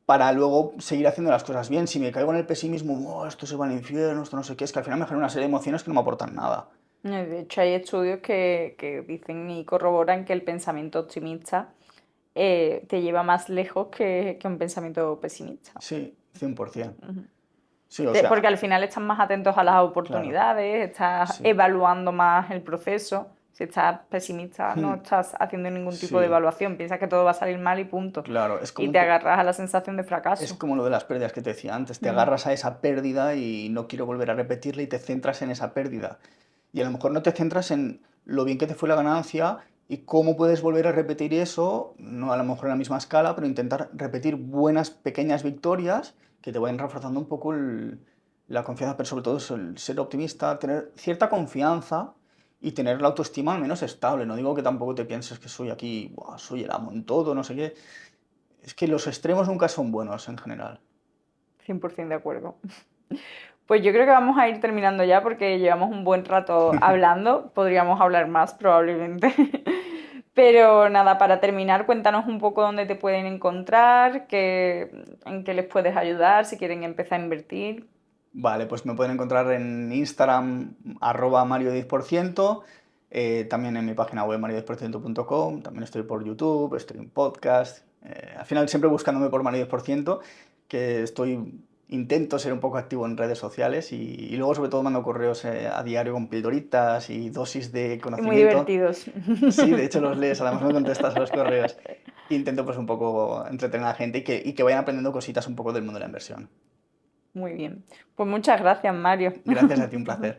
Speaker 1: para luego seguir haciendo las cosas bien. Si me caigo en el pesimismo, "Oh, esto se va al infierno, esto no sé qué", es que al final me genera una serie de emociones que no me aportan nada.
Speaker 2: De hecho, hay estudios que dicen y corroboran que el pensamiento optimista te lleva más lejos que un pensamiento pesimista.
Speaker 1: Sí, 100%.
Speaker 2: Ujú.
Speaker 1: Sí, o sea,
Speaker 2: Porque al final estás más atentos a las
Speaker 1: claro,
Speaker 2: oportunidades, estás
Speaker 1: sí.
Speaker 2: evaluando más el proceso. Si estás pesimista, no
Speaker 1: Hmm,
Speaker 2: estás haciendo ningún tipo de
Speaker 1: sí,
Speaker 2: evaluación, piensas que todo va a salir mal y punto.
Speaker 1: claro, es
Speaker 2: Y
Speaker 1: como un
Speaker 2: te
Speaker 1: po-
Speaker 2: agarras a la sensación de
Speaker 1: es
Speaker 2: fracaso.
Speaker 1: como lo de las pérdidas que te decía antes, te
Speaker 2: Mm,
Speaker 1: agarras a esa pérdida y no quiero volver a repetirla y te centras en esa pérdida. Y a lo mejor no te centras en lo bien que te fue la ganancia y cómo puedes volver a repetir eso, no a lo mejor en la misma escala, pero intentar repetir buenas pequeñas victorias que te vayan reforzando un poco la confianza, pero sobre todo eso, el ser optimista, tener cierta confianza y tener la autoestima al menos estable. No digo que tampoco te pienses que soy aquí, "Buah, soy el amo en todo, no sé qué". Es que los extremos nunca son buenos en general.
Speaker 2: 100% de acuerdo. Pues yo creo que vamos a ir terminando ya porque llevamos un buen rato hablando. Podríamos hablar más probablemente. Pero nada, para terminar, cuéntanos un poco dónde te pueden encontrar, en qué les puedes ayudar, si quieren empezar a invertir.
Speaker 1: Vale, pues me pueden encontrar en Instagram, @Mario10%, también en mi página web mario10%.com, también estoy por YouTube, estoy en podcast, al final siempre buscándome por Mario10%, que intento ser un poco activo en redes sociales y luego sobre todo mando correos a diario con pildoritas y dosis de
Speaker 2: Y muy
Speaker 1: conocimiento.
Speaker 2: divertidos.
Speaker 1: Sí, de hecho los lees, además me contestas a los correos. Intento pues un poco entretener a la gente y que vayan aprendiendo cositas un poco del mundo de la inversión.
Speaker 2: Muy bien. Pues muchas gracias, Mario.
Speaker 1: Gracias a ti, un placer.